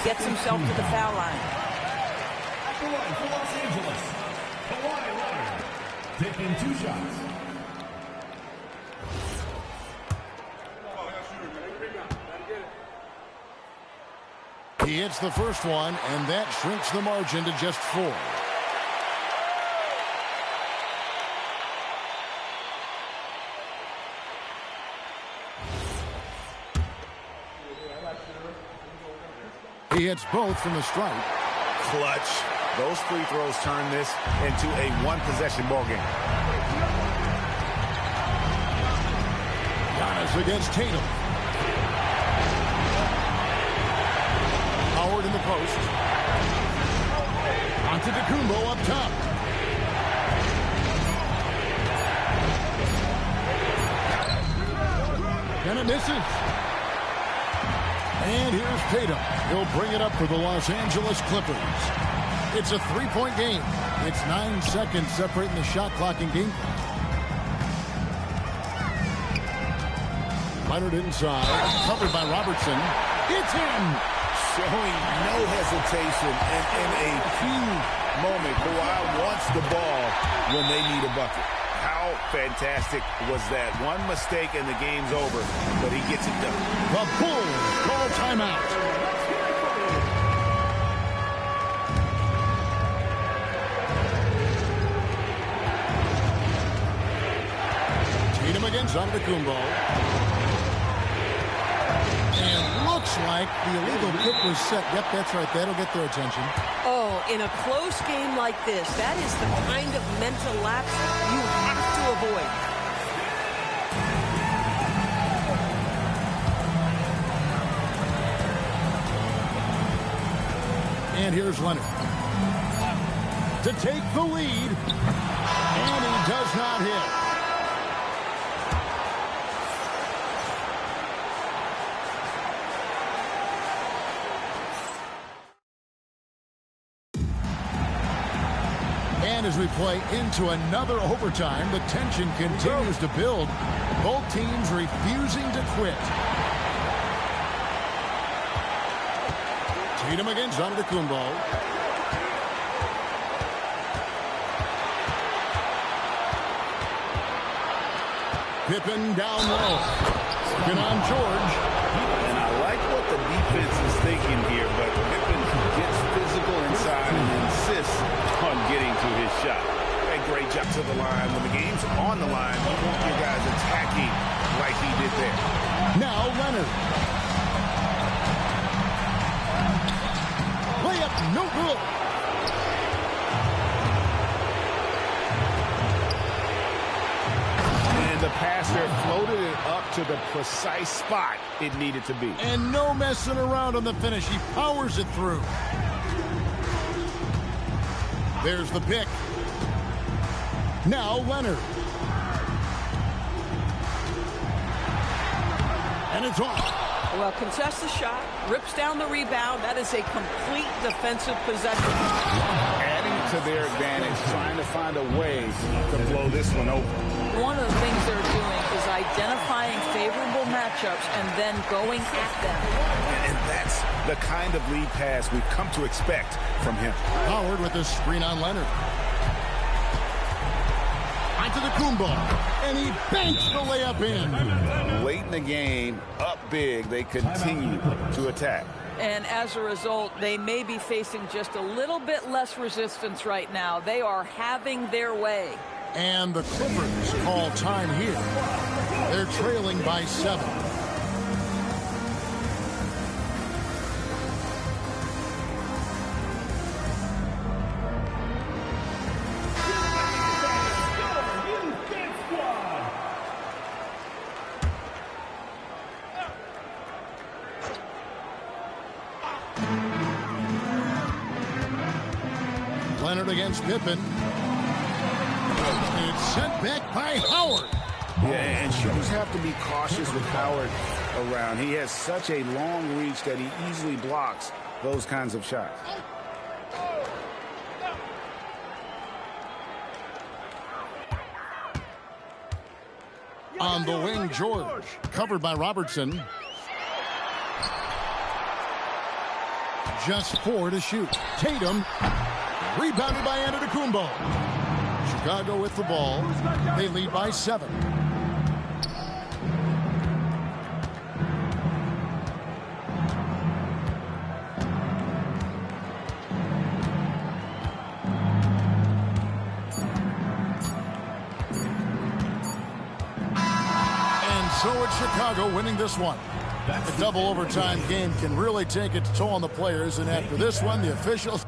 gets himself to the foul line. At the line for Los Angeles, Kawhi Leonard, taking 2 shots. He hits the first one, and that shrinks the margin to just 4. He hits both from the stripe. Clutch. Those free throws turn this into a one-possession ball game. Giannis against Tatum. Howard in the post. Antetokounmpo up top. And it misses. And here's Tatum. He'll bring it up for the Los Angeles Clippers. It's a 3-point game. It's 9 seconds separating the shot clock and game clock. Leonard inside. Covered by Robertson. It's in. Showing no hesitation and in a huge moment. Kawhi wants the ball when they need a bucket. How fantastic was that? One mistake and the game's over, but he gets it done. The Bulls call timeout. Tatum against Antetokounmpo. And looks like the illegal kick was set. Yep, that's right. That'll get their attention. Oh, in a close game like this, that is the kind of mental lapse you have to avoid. And here's Leonard to take the lead. And he does not hit. And as we play into another overtime, the tension continues to build. Both teams refusing to quit. Tatum against Antetokounmpo. Pippen down low. Working on George. And I like what the defense is thinking here, but Pippen gets physical inside and insists on getting to his shot. A great job to the line. When the game's on the line, you want your guys attacking like he did there. Now Leonard. Layup, no good. And the passer floated it up to the precise spot it needed to be. And no messing around on the finish. He powers it through. There's the pick. Now Leonard. And it's off. Well, contests the shot, rips down the rebound. That is a complete defensive possession. Adding to their advantage, trying to find a way to blow this one open. One of the things they're doing is identifying favorable matchups and then going at them. And that's the kind of lead pass we've come to expect from him. Howard with the screen on Leonard. Antetokounmpo, and he banks the layup in. Late in the game, up big, they continue to attack. And as a result, they may be facing just a little bit less resistance right now. They are having their way. And the Clippers call time here. They're trailing by 7. Leonard against Pippen. It's sent back by Howard. Yeah, and shooters have to be cautious with Howard around. He has such a long reach that he easily blocks those kinds of shots. On the wing, George. Covered by Robertson. just 4 to shoot. Tatum, rebounded by Antetokounmpo. Chicago with the ball. They lead by 7. So it's Chicago winning this one. A double overtime game can really take its toll on the players, and after this one, the officials...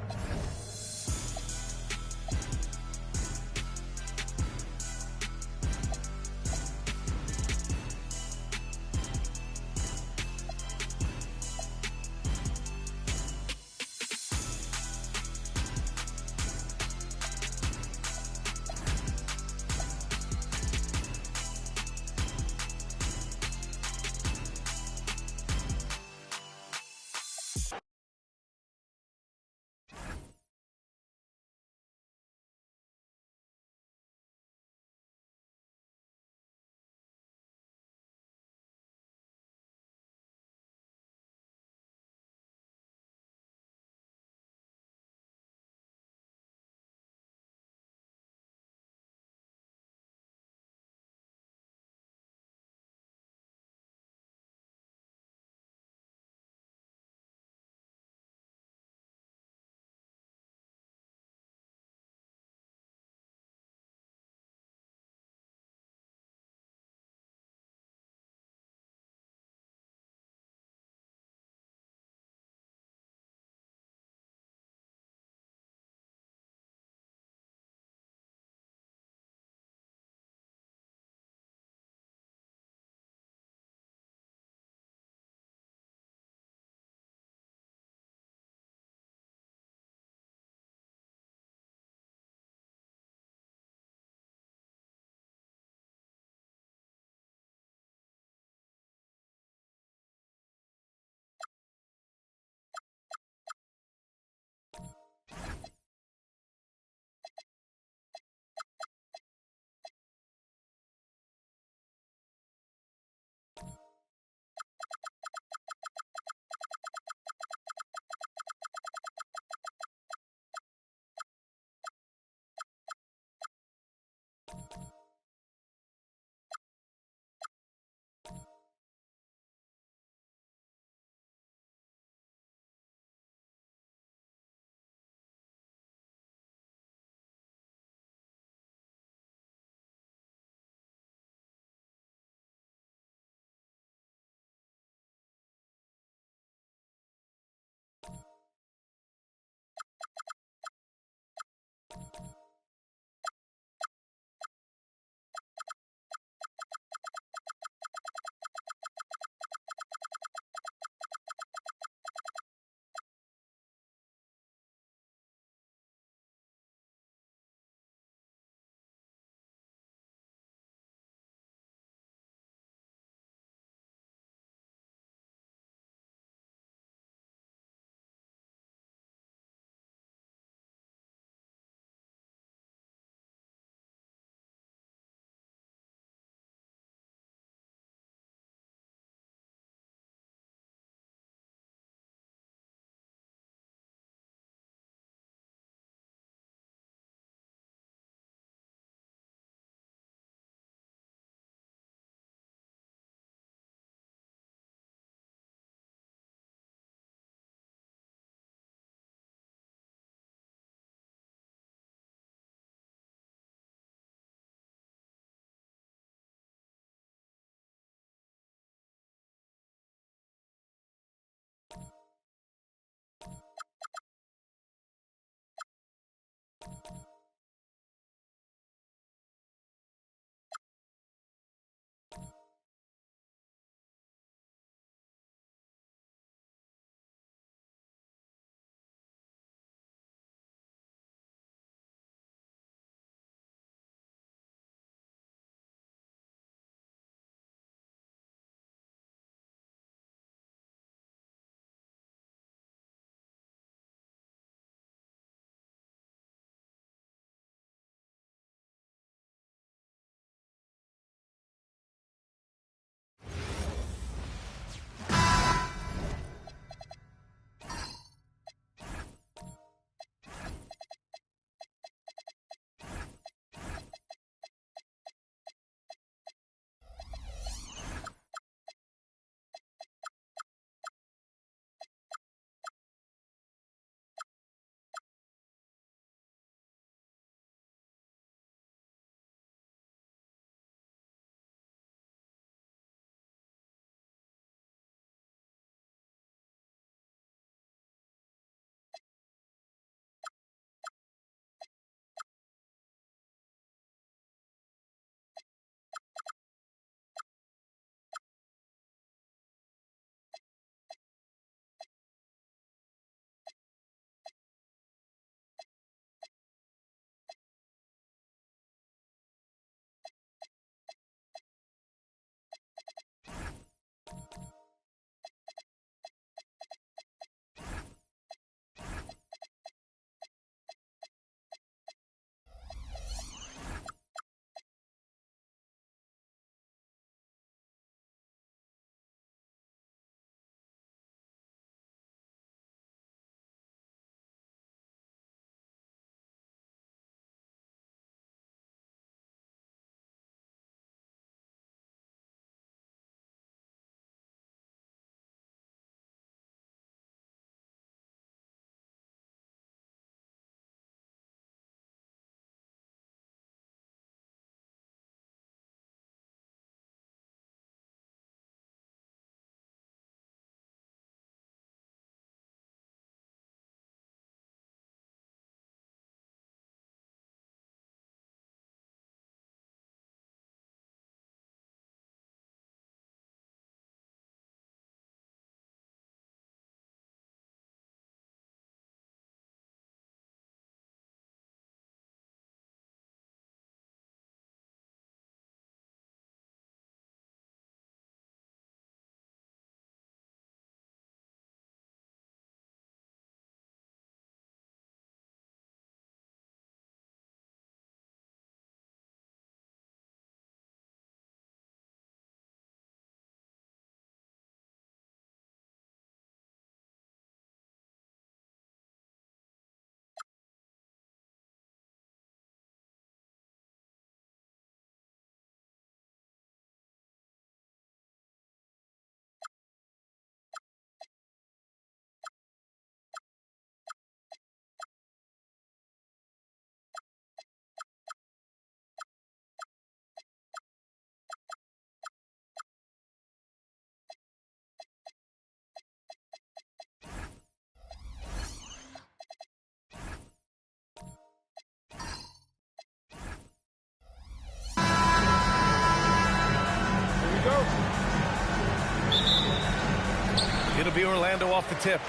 would be Orlando off the tip.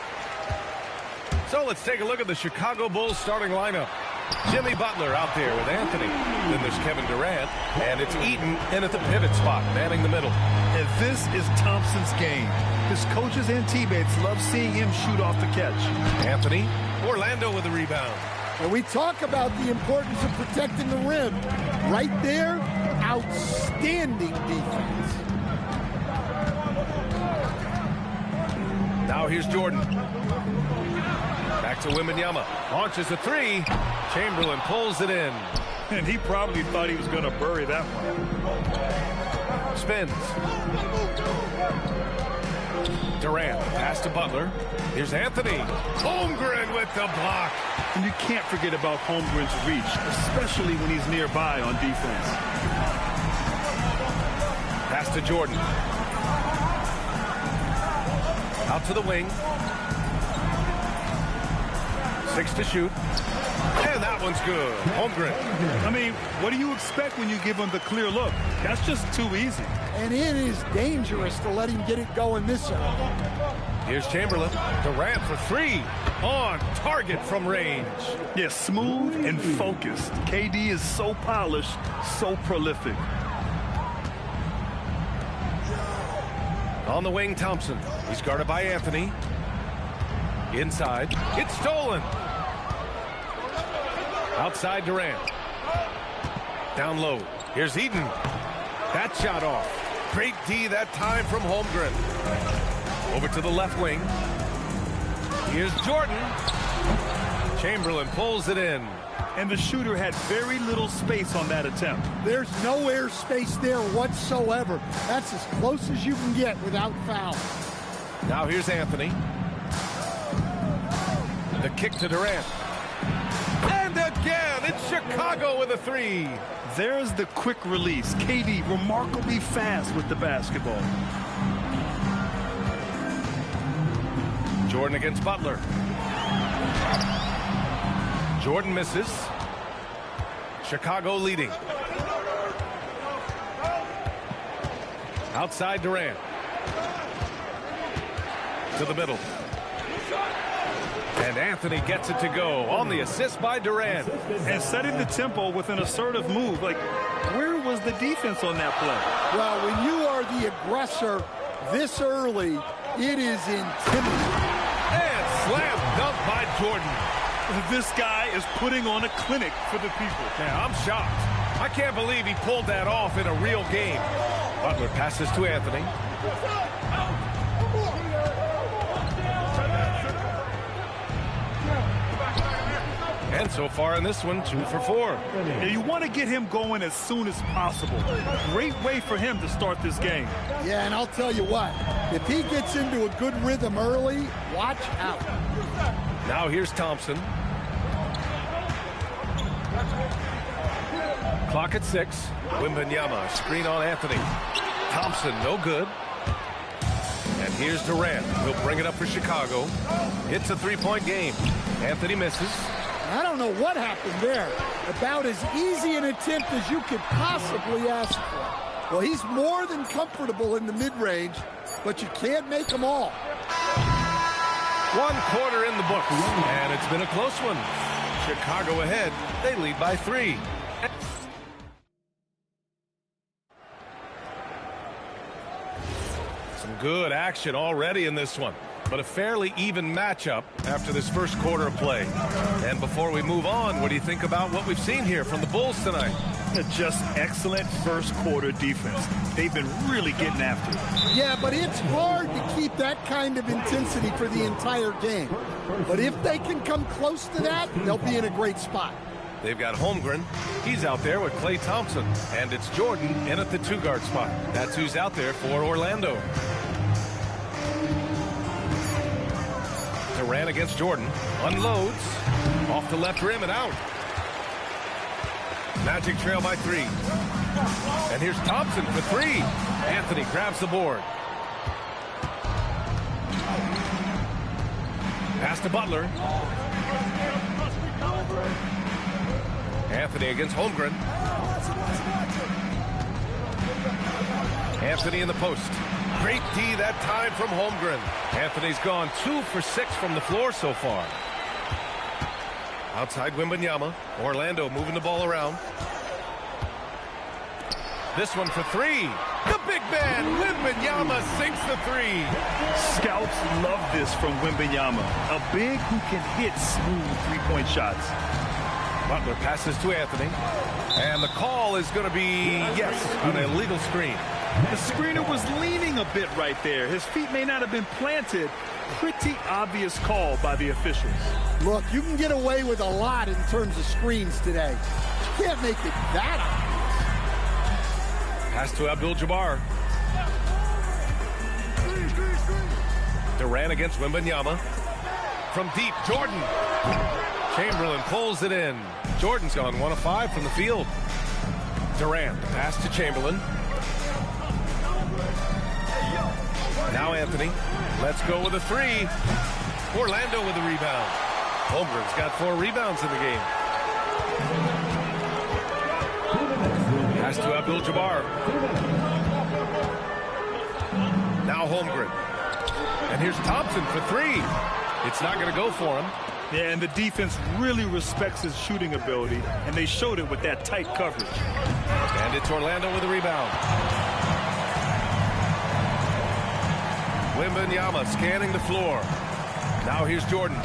So let's take a look at the Chicago Bulls starting lineup. Jimmy Butler out there with Anthony. Then there's Kevin Durant. And it's Eaton in at the pivot spot, manning the middle. And this is Thompson's game. His coaches and teammates love seeing him shoot off the catch. Anthony, Orlando with the rebound. And we talk about the importance of protecting the rim. Right there, outstanding defense. Now here's Jordan. Back to Wembanyama. Launches a three. Chamberlain pulls it in. And he probably thought he was going to bury that one. Spins. Durant, pass to Butler. Here's Anthony. Holmgren with the block. And you can't forget about Holmgren's reach, especially when he's nearby on defense. Pass to Jordan. Out to the wing. 6 to shoot. And that one's good. Holmgren. I mean, what do you expect when you give him the clear look? That's just too easy. And it is dangerous to let him get it going this early. Here's Chamberlain. Durant for three. On target from range. Yeah, smooth and focused. KD is so polished, so prolific. On the wing, Thompson. He's guarded by Anthony. Inside. It's stolen. Outside Durant. Down low. Here's Eden. That shot off. Great D that time from Holmgren. Over to the left wing. Here's Jordan. Chamberlain pulls it in. And the shooter had very little space on that attempt. There's no air space there whatsoever. That's as close as you can get without foul. Now here's Anthony. The kick to Durant. And again, it's Chicago with a three. There's the quick release. KD remarkably fast with the basketball. Jordan against Butler. Jordan misses. Chicago leading. Outside Durant. To the middle. And Anthony gets it to go on the assist by Durant. And setting the tempo with an assertive move. Like, where was the defense on that play? Well, when you are the aggressor this early, it is intimidating. And slam dunk by Jordan. This guy is putting on a clinic for the people. Yeah, I'm shocked. I can't believe he pulled that off in a real game. Butler passes to Anthony. And so far in this one, 2 for 4. Yeah, you want to get him going as soon as possible. Great way for him to start this game. Yeah, and I'll tell you what, if he gets into a good rhythm early, watch out. Now here's Thompson. Clock at 6. Wembanyama, screen on Anthony. Thompson, no good. And here's Durant. He'll bring it up for Chicago. It's a three-point game. Anthony misses. I don't know what happened there. About as easy an attempt as you could possibly ask for. Well, he's more than comfortable in the mid-range, but you can't make them all. 1 quarter in the books, and it's been a close one. Chicago ahead. They lead by 3. Some good action already in this one, but a fairly even matchup after this first quarter of play. And before we move on, what do you think about what we've seen here from the Bulls tonight? Just excellent first quarter defense. They've been really getting after it. Yeah, but it's hard to keep that kind of intensity for the entire game. But if they can come close to that, they'll be in a great spot. They've got Holmgren. He's out there with Klay Thompson. And it's Jordan in at the 2-guard spot. That's who's out there for Orlando. Durant against Jordan. Unloads. Off the left rim and out. Magic trail by 3. And here's Thompson for 3. Anthony grabs the board. Pass to Butler. Anthony against Holmgren. Anthony in the post. Great D that time from Holmgren. Anthony's gone 2 for 6 from the floor so far. Outside Wembanyama. Orlando moving the ball around. This one for 3. The big man, Wembanyama, sinks the 3. Scouts love this from Wembanyama. A big who can hit smooth three-point shots. Butler passes to Anthony. And the call is going to be, yes, an illegal screen. The screener was leaning a bit right there. His feet may not have been planted. Pretty obvious call by the officials. Look, you can get away with a lot in terms of screens today. You can't make it that obvious. Pass to Abdul-Jabbar. Durant against Wembanyama. From deep, Jordan. Chamberlain pulls it in. Jordan's gone 1 of 5 from the field. Durant, the pass to Chamberlain. Now Anthony. Let's go with a 3. Orlando with the rebound. Holmgren's got 4 rebounds in the game. Pass to Abdul-Jabbar. Now Holmgren. And here's Thompson for 3. It's not going to go for him. Yeah, and the defense really respects his shooting ability, and they showed it with that tight coverage. And it's Orlando with the rebound. Wembanyama scanning the floor. Now here's Jordan.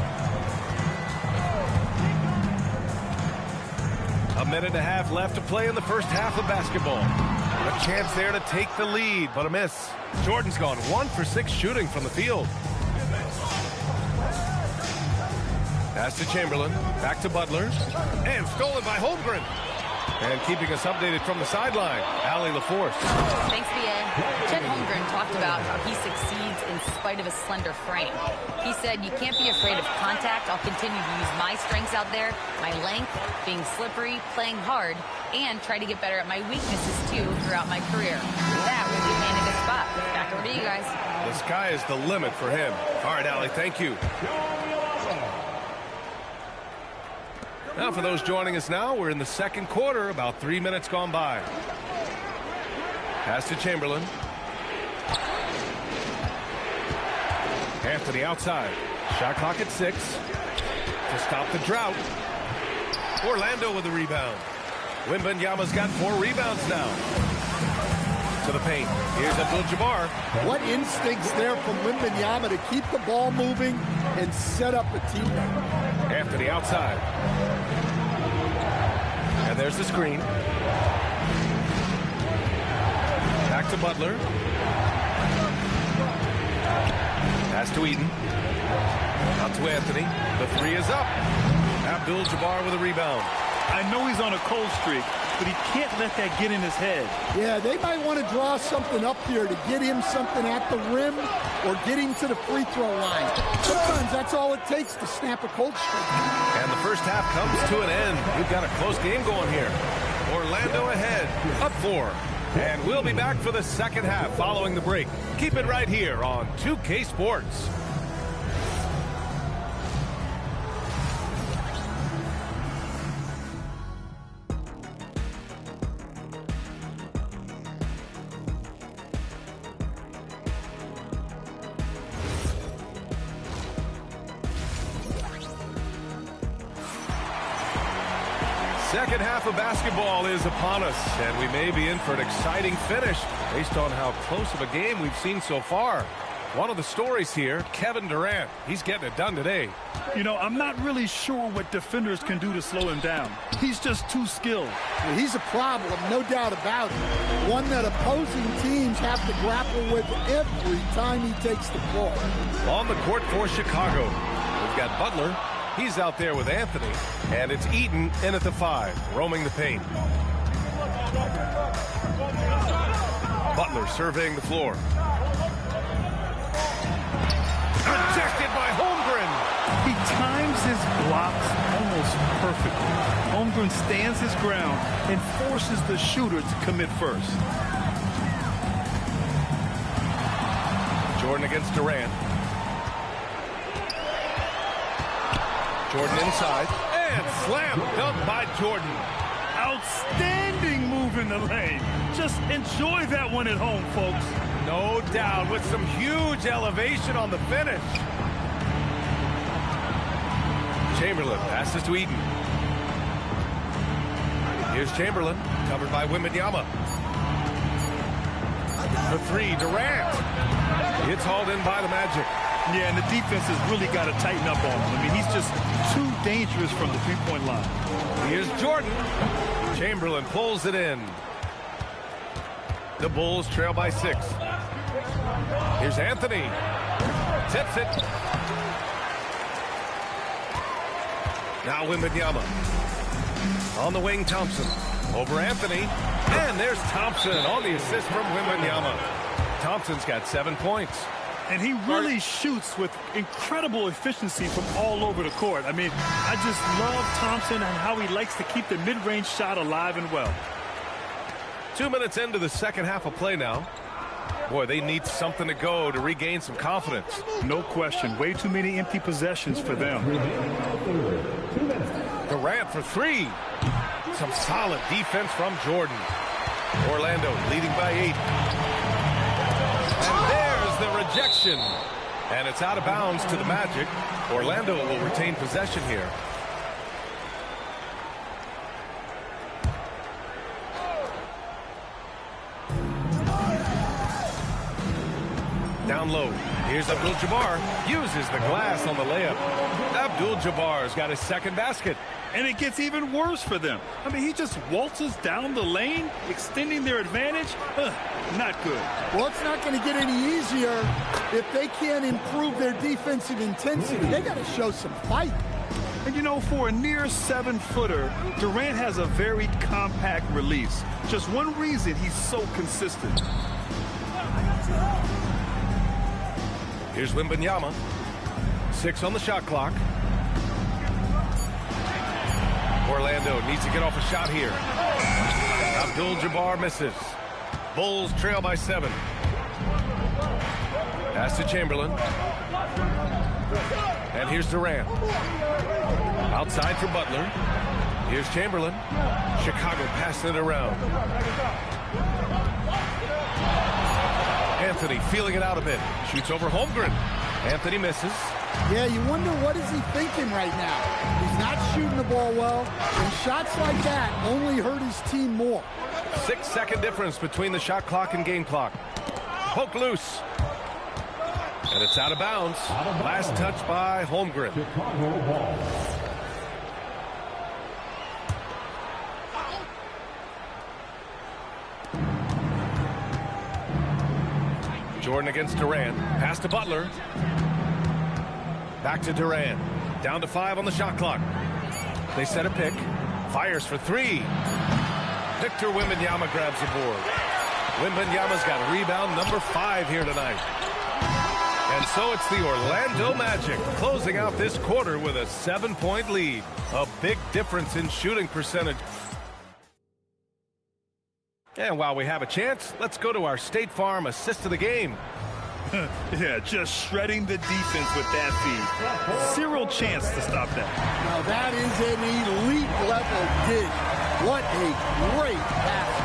A minute and a half left to play in the first half of basketball. A chance there to take the lead, but a miss. Jordan's gone 1 for 6 shooting from the field. Pass to Chamberlain. Back to Butler. And stolen by Holmgren. And keeping us updated from the sideline, Allie LaForce. Thanks, BA. Chet Holmgren talked about how he succeeds in spite of his slender frame. He said, you can't be afraid of contact. I'll continue to use my strengths out there, my length, being slippery, playing hard, and try to get better at my weaknesses, too, throughout my career. That will be handed a spot. Back over to you guys. The sky is the limit for him. All right, Allie, thank you. Now, for those joining us now, we're in the second quarter, about 3 minutes gone by. Pass to Chamberlain. Anthony outside. Shot clock at 6. To stop the drought. Orlando with the rebound. Wembanyama's got 4 rebounds now. To the paint. Here's Abdul-Jabbar. What instincts there from Wembanyama to keep the ball moving and set up a teammate. Anthony outside. And there's the screen. Back to Butler. Pass to Eden. Out to Anthony. The 3 is up. Abdul-Jabbar with a rebound. I know he's on a cold streak, but he can't let that get in his head. Yeah, they might want to draw something up here to get him something at the rim or get him to the free throw line. Sometimes that's all it takes to snap a cold streak. And the first half comes to an end. We've got a close game going here. Orlando ahead, up 4. And we'll be back for the second half following the break. Keep it right here on 2K Sports. Second half of basketball is upon us, and we may be in for an exciting finish based on how close of a game we've seen so far. One of the stories here, Kevin Durant. He's getting it done today. You know, I'm not really sure what defenders can do to slow him down. He's just too skilled. Well, he's a problem, no doubt about it. One that opposing teams have to grapple with every time he takes the ball. On the court for Chicago, we've got Butler. He's out there with Anthony, and it's Eden in at the 5, roaming the paint. Butler surveying the floor. Rejected by Holmgren. He times his blocks almost perfectly. Holmgren stands his ground and forces the shooter to commit first. Jordan against Durant. Jordan inside, and slam dunk by Jordan. Outstanding move in the lane. Just enjoy that one at home, folks. No doubt, with some huge elevation on the finish. Chamberlain passes to Eden. Here's Chamberlain, covered by Wembanyama. For three, Durant. It's hauled in by the Magic. Yeah, and the defense has really got to tighten up on him. I mean, he's just too dangerous from the three-point line. Here's Jordan. Chamberlain pulls it in. The Bulls trail by 6. Here's Anthony. Tips it. Now Wembanyama. On the wing, Thompson. Over Anthony. And there's Thompson on the assist from Wembanyama. Thompson's got 7 points. And he really shoots with incredible efficiency from all over the court. I mean, I just love Thompson and how he likes to keep the mid-range shot alive and well. 2 minutes into the second half of play now. Boy, they need something to go to regain some confidence. No question. Way too many empty possessions for them. Durant for 3. Some solid defense from Jordan. Orlando leading by 8. And there's the rejection. And it's out of bounds to the Magic. Orlando will retain possession here. Down low. Here's Abdul-Jabbar. Uses the glass on the layup. Abdul-Jabbar's got his second basket. And it gets even worse for them. I mean, he just waltzes down the lane, extending their advantage. Not good. Well, it's not going to get any easier if they can't improve their defensive intensity. They got to show some fight. And, you know, for a near 7-footer, Durant has a very compact release. Just one reason he's so consistent. Here's Wembanyama. 6 on the shot clock. Orlando needs to get off a shot here. Abdul-Jabbar misses. Bulls trail by 7. Pass to Chamberlain. And here's Durant. Outside for Butler. Here's Chamberlain. Chicago passing it around. Anthony feeling it out a bit. Shoots over Holmgren. Anthony misses. Yeah, you wonder what is he thinking right now. He's not shooting the ball well, and shots like that only hurt his team more. 6-second difference between the shot clock and game clock. Poke loose. And it's out of bounds. Last touch by Holmgren. Jordan against Durant. Pass to Butler. Back to Durant. Down to 5 on the shot clock. They set a pick. Fires for 3. Victor Wembanyama grabs the board. Wembanyama's got rebound number 5 here tonight. And so it's the Orlando Magic closing out this quarter with a 7-point lead. A big difference in shooting percentage. And while we have a chance, let's go to our State Farm assist of the game. Yeah, just shredding the defense with that feed. Zero chance to stop that. Now that is an elite level dig. What a great pass.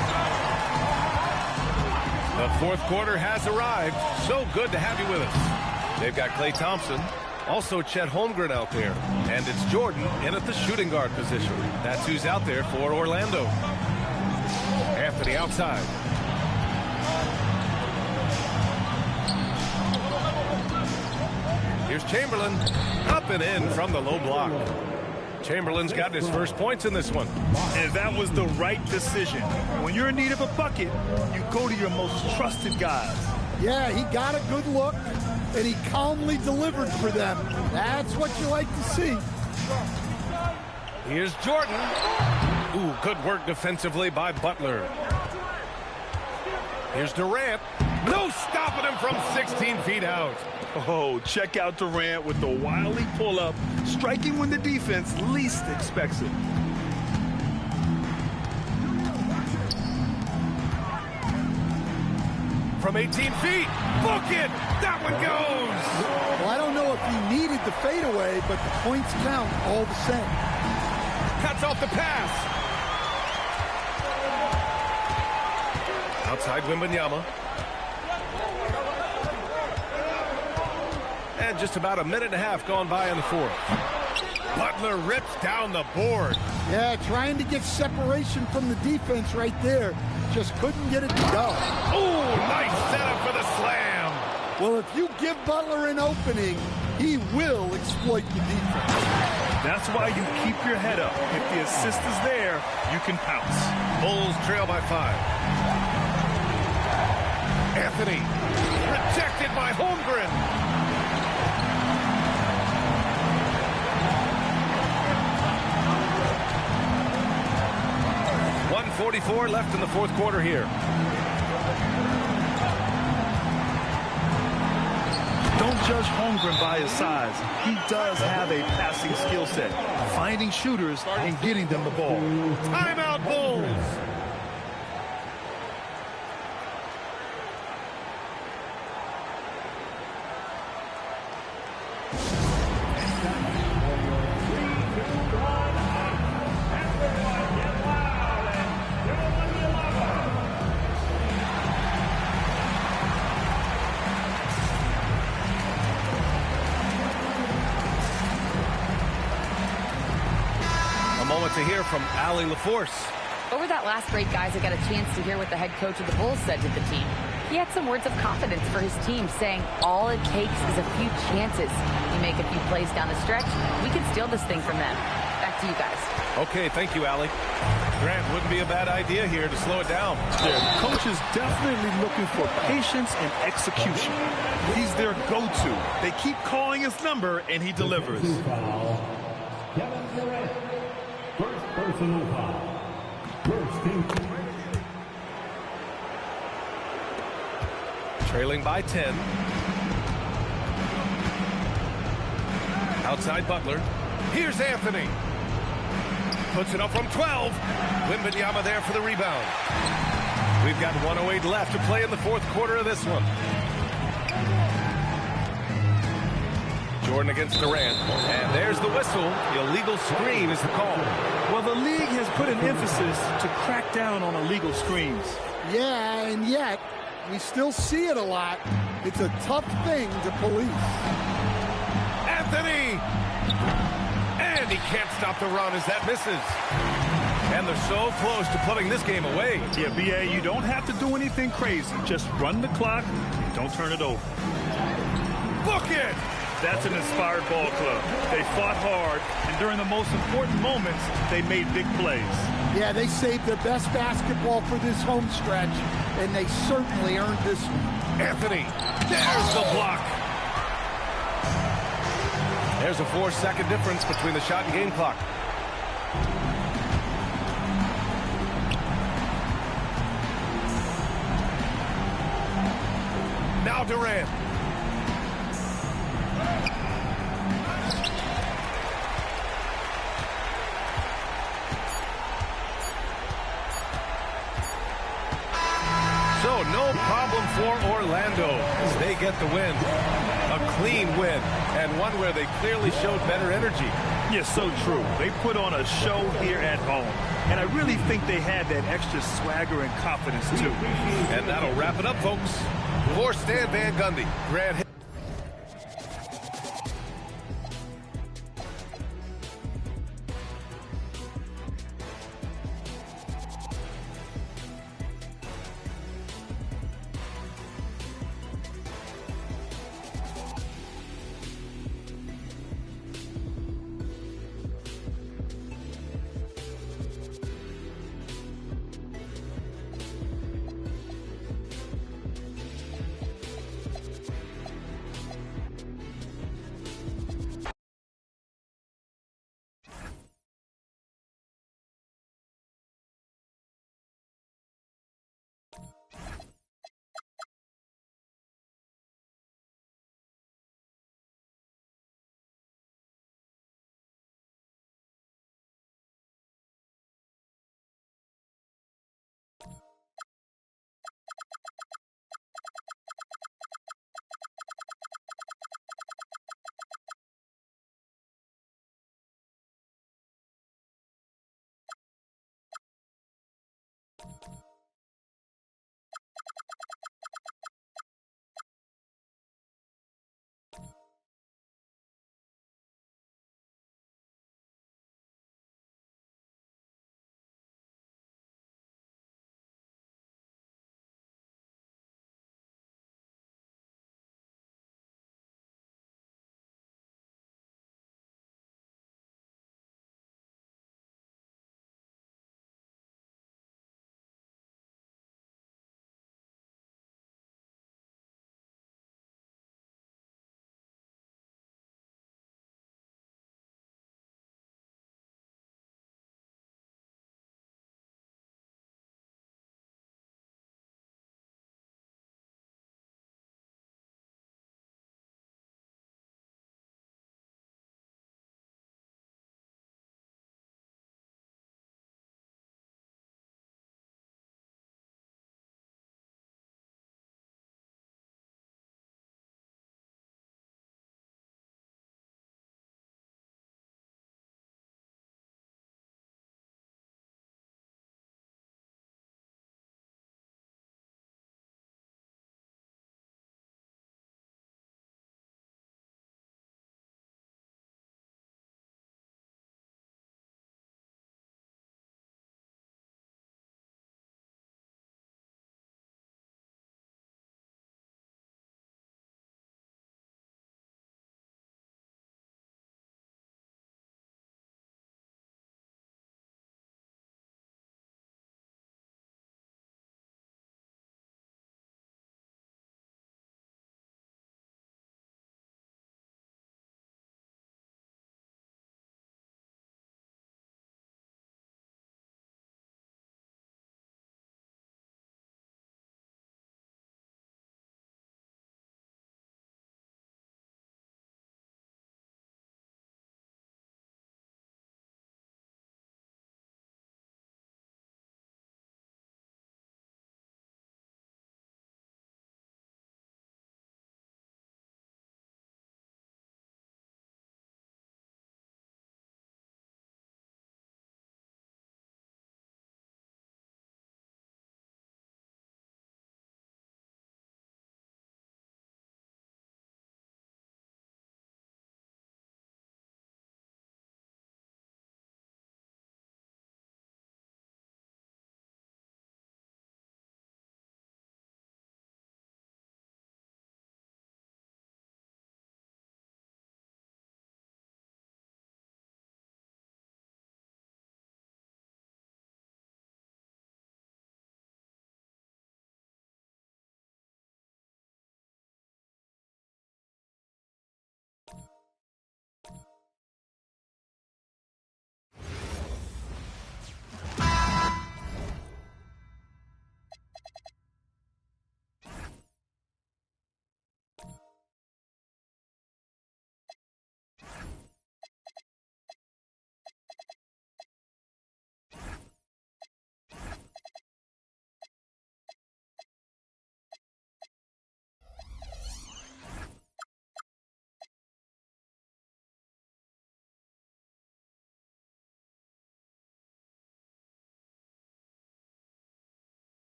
The fourth quarter has arrived. So good to have you with us. They've got Klay Thompson, also Chet Holmgren out there, and it's Jordan in at the shooting guard position. That's who's out there for Orlando. Anthony outside. Here's Chamberlain, up and in from the low block. Chamberlain's got his first points in this one. And that was the right decision. When you're in need of a bucket, you go to your most trusted guys. Yeah, he got a good look, and he calmly delivered for them. That's what you like to see. Here's Jordan. Ooh, good work defensively by Butler. Here's Durant. No stopping him from 16 feet out. Oh, check out Durant with the wily pull-up, striking when the defense least expects it. From 18 feet. Book it. That one goes. Well, I don't know if he needed the fadeaway, but the points count all the same. Cuts off the pass. Outside Wembanyama. And just about a minute and a half gone by in the fourth. Butler rips down the board. Yeah, trying to get separation from the defense right there. Just couldn't get it to go. Oh, nice setup for the slam. Well, if you give Butler an opening, he will exploit the defense. That's why you keep your head up. If the assist is there, you can pounce. Bulls trail by 5. Anthony, rejected by Holmgren. .144 left in the fourth quarter here. Don't judge Holmgren by his size. He does have a passing skill set, finding shooters and getting them the ball. Timeout, Bulls. To hear from Allie LaForce. Over that last break, guys, I got a chance to hear what the head coach of the Bulls said to the team. He had some words of confidence for his team, saying all it takes is a few chances. You make a few plays down the stretch, we can steal this thing from them. Back to you guys. Okay, thank you, Allie. Grant, wouldn't be a bad idea here to slow it down. Their coach is definitely looking for patience and execution. He's their go-to. They keep calling his number, and he delivers. Kevin Durant. First personal foul. First team. Trailing by 10. Outside Butler. Here's Anthony. Puts it up from 12. Wembanyama there for the rebound. We've got 1:08 left to play in the fourth quarter of this one. Jordan against Durant. And there's the whistle. Illegal screen is the call. Well, the league has put an emphasis to crack down on illegal screens. Yeah, and yet, we still see it a lot. It's a tough thing to police. Anthony! And he can't stop the run as that misses. And they're so close to putting this game away. Yeah, B.A., you don't have to do anything crazy. Just run the clock and don't turn it over. Book it! That's an inspired ball club. They fought hard, and during the most important moments, they made big plays. Yeah, they saved their best basketball for this home stretch, and they certainly earned this one. Anthony, there's the block. There's a 4-second difference between the shot and game clock. Now Durant. So no problem for Orlando as they get the win. A clean win, and one where they clearly showed better energy. Yes, so true. They put on a show here at home, and I really think they had that extra swagger and confidence, too. And that'll wrap it up, folks. For Stan Van Gundy, Grant.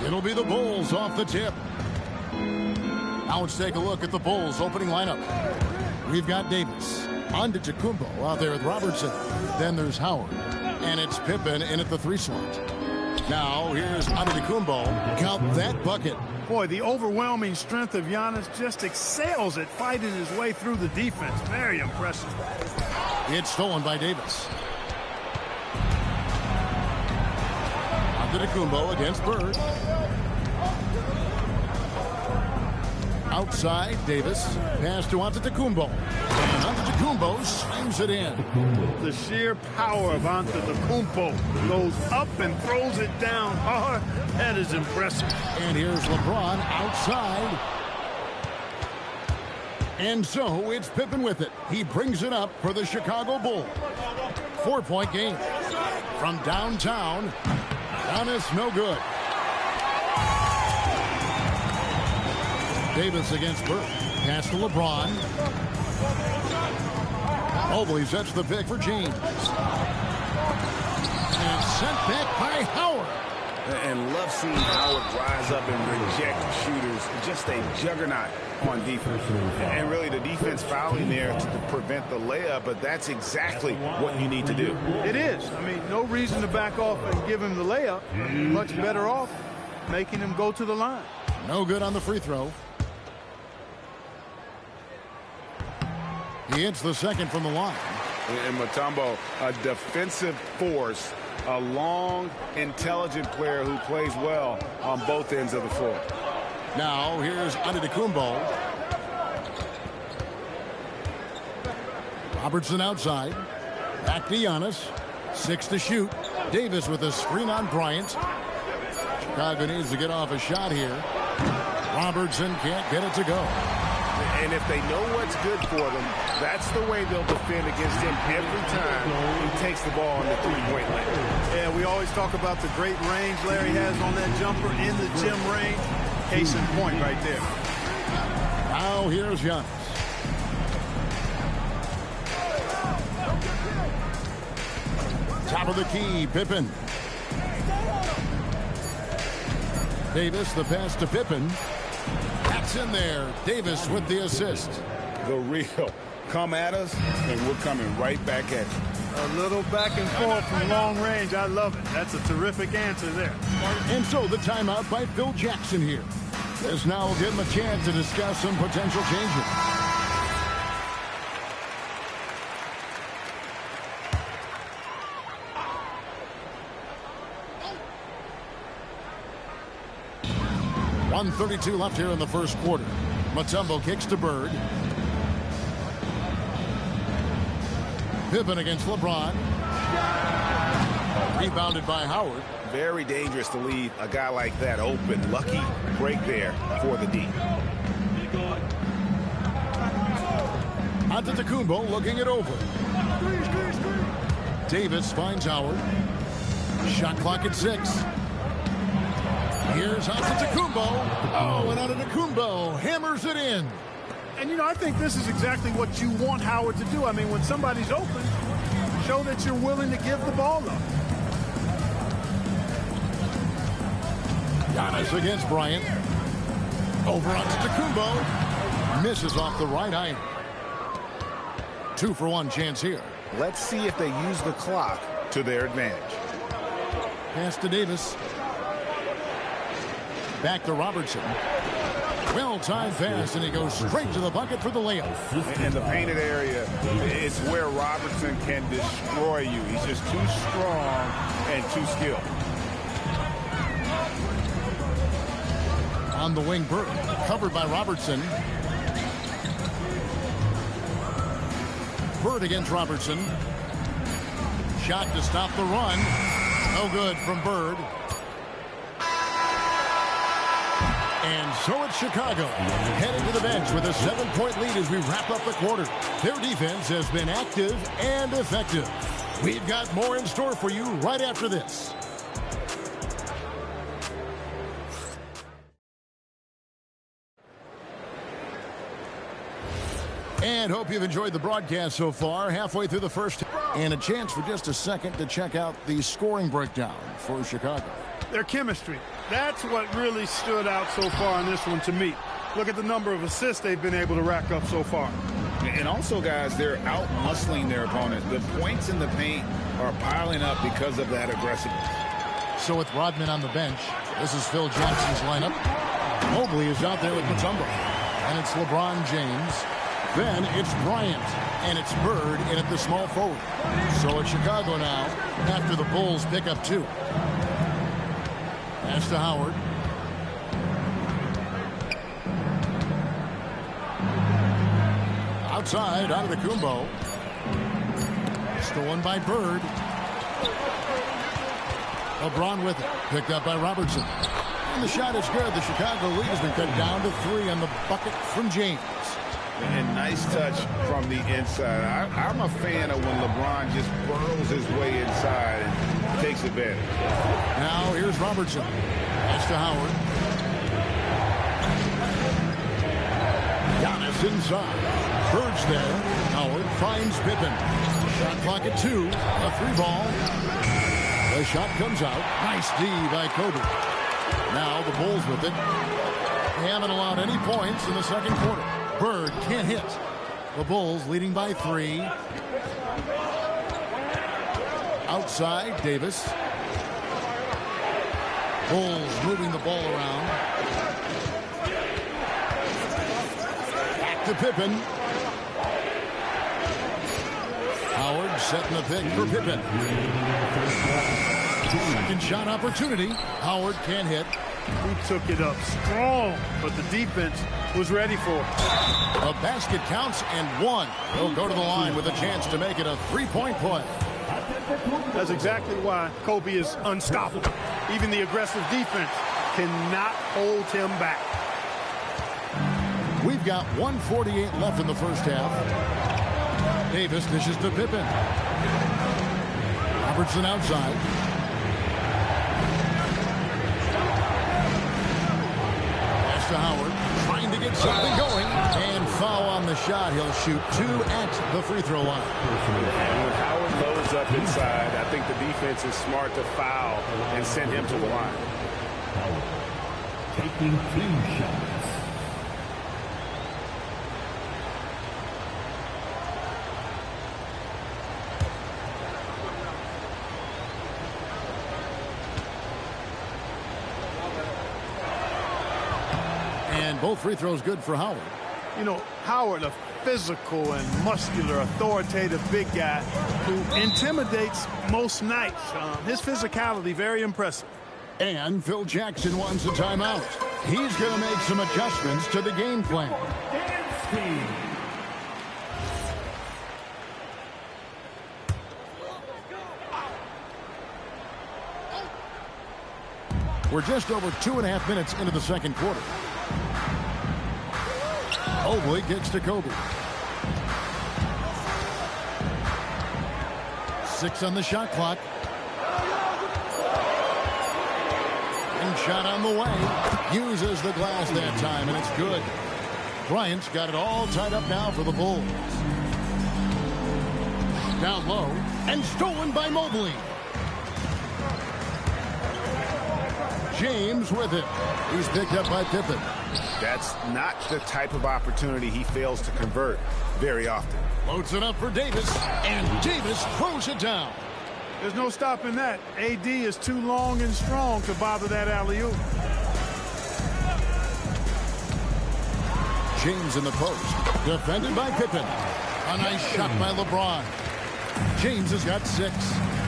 It'll be the Bulls off the tip. Now let's take a look at the Bulls opening lineup. We've got Davis, Antetokounmpo out there with Robertson. Then there's Howard, and it's Pippen in at the 3 slot. Now here's Antetokounmpo. Count that bucket. Boy, the overwhelming strength of Giannis just excels at fighting his way through the defense. Very impressive. It's stolen by Davis. Antetokounmpo against Bird. Outside, Davis. Pass to Antetokounmpo. And Antetokounmpo slams it in. The sheer power of Antetokounmpo goes up and throws it down hard. That is impressive. And here's LeBron outside. And so it's Pippen with it. He brings it up for the Chicago Bulls. 4-point game. From downtown, Giannis no good. Davis against Bird. Pass to LeBron. Mobley sets the pick for James. And sent back by Howard. And love seeing Howard rise up and reject shooters. Just a juggernaut on defense. And really the defense fouling there to prevent the layup, but that's exactly what you need to do. It is. I mean, no reason to back off and give him the layup. Much better off making him go to the line. No good on the free throw. He hits the second from the line. And Mutombo, a defensive force, a long, intelligent player who plays well on both ends of the floor. Now here's Antetokounmpo. Robertson outside. Back to Giannis. 6 to shoot. Davis with a screen on Bryant. Chicago needs to get off a shot here. Robertson can't get it to go. And if they know what's good for them, that's the way they'll defend against him every time he takes the ball on the three-point line. Yeah, we always talk about the great range Larry has on that jumper in the gym range. Case in point right there. Now here's Giannis. Top of the key, Pippen. Davis, the pass to Pippen. That's in there. Davis with the assist. The real. Come at us, and we're coming right back at you. A little back and forth from long range. I love it. That's a terrific answer there. And so the timeout by Phil Jackson here. This now will give him a chance to discuss some potential changes. .132 left here in the first quarter. Mutombo kicks to Bird. Pippen against LeBron. Rebounded by Howard. Very dangerous to leave a guy like that open. Lucky break there for the D. Antetokounmpo looking it over. Davis finds Howard. Shot clock at 6. Here's Antetokounmpo. Oh, and Antetokounmpo hammers it in. And, you know, I think this is exactly what you want Howard to do. I mean, when somebody's open, show that you're willing to give the ball up. Giannis against Bryant. Over Antetokounmpo. Misses off the right iron. 2-for-1 chance here. Let's see if they use the clock to their advantage. Pass to Davis. Back to Robertson. Well-timed pass, and he goes straight to the bucket for the layup. In the painted area, it's where Robertson can destroy you. He's just too strong and too skilled. On the wing, Bird, covered by Robertson. Bird against Robertson. Shot to stop the run. No good from Bird. And so it's Chicago, headed to the bench with a 7-point lead as we wrap up the quarter. Their defense has been active and effective. We've got more in store for you right after this. And And hope you've enjoyed the broadcast so far. Halfway through the first, and a chance for just a second to check out the scoring breakdown for Chicago. Their chemistry. That's what really stood out so far in this one to me. Look at the number of assists they've been able to rack up so far. And also, guys, they're out-muscling their opponent. The points in the paint are piling up because of that aggressiveness. So with Rodman on the bench, this is Phil Jackson's lineup. Mobley is out there with Mutombo. And it's LeBron James. Then it's Bryant. And it's Bird in at the small forward. So it's Chicago now after the Bulls pick up 2. Pass to Howard. Outside, out of the Kumbo. Stolen by Bird. LeBron with it. Picked up by Robertson. And the shot is good. The Chicago lead has been cut down to 3 on the bucket from James. And nice touch from the inside. I'm a fan of when LeBron just burrows his way inside and takes advantage. Now here's Robertson. Pass to Howard. Giannis inside. Bird's there. Howard finds Pippen. Shot clock at 2. A 3-ball. The shot comes out. Nice D by Kobe. Now the Bulls with it. They haven't allowed any points in the second quarter. Bird can't hit. The Bulls leading by 3. Outside, Davis. Bulls moving the ball around. Back to Pippen. Howard setting the pick for Pippen. Second shot opportunity. Howard can't hit. He took it up strong, but the defense was ready for it. A basket counts and 1. He'll go to the line with a chance to make it a 3-point play. That's exactly why Kobe is unstoppable. Even the aggressive defense cannot hold him back. We've got 1:48 left in the first half. Davis dishes to Pippen. Robertson outside. Pass to Howard. Trying to get something going. And foul on the shot. He'll shoot 2 at the free throw line. And when Howard loads up inside, I think the defense is smart to foul and send him to the line. Howard taking 2 shots. And both free throws good for Howard. You know, Howard, a physical and muscular, authoritative big guy who intimidates most nights. His physicality, very impressive. And Phil Jackson wants a timeout. He's going to make some adjustments to the game plan. We're just over 2.5 minutes into the second quarter. Mobley kicks to Kobe. 6 on the shot clock. And shot on the way. Uses the glass that time, and it's good. Bryant's got it all tied up now for the Bulls. Down low, and stolen by Mobley. James with it. He's picked up by Pippen. That's not the type of opportunity he fails to convert very often. Loads it up for Davis, and Davis throws it down. There's no stopping that. AD is too long and strong to bother that alley-oop. James in the post. Defended by Pippen. A nice shot by LeBron. James has got 6.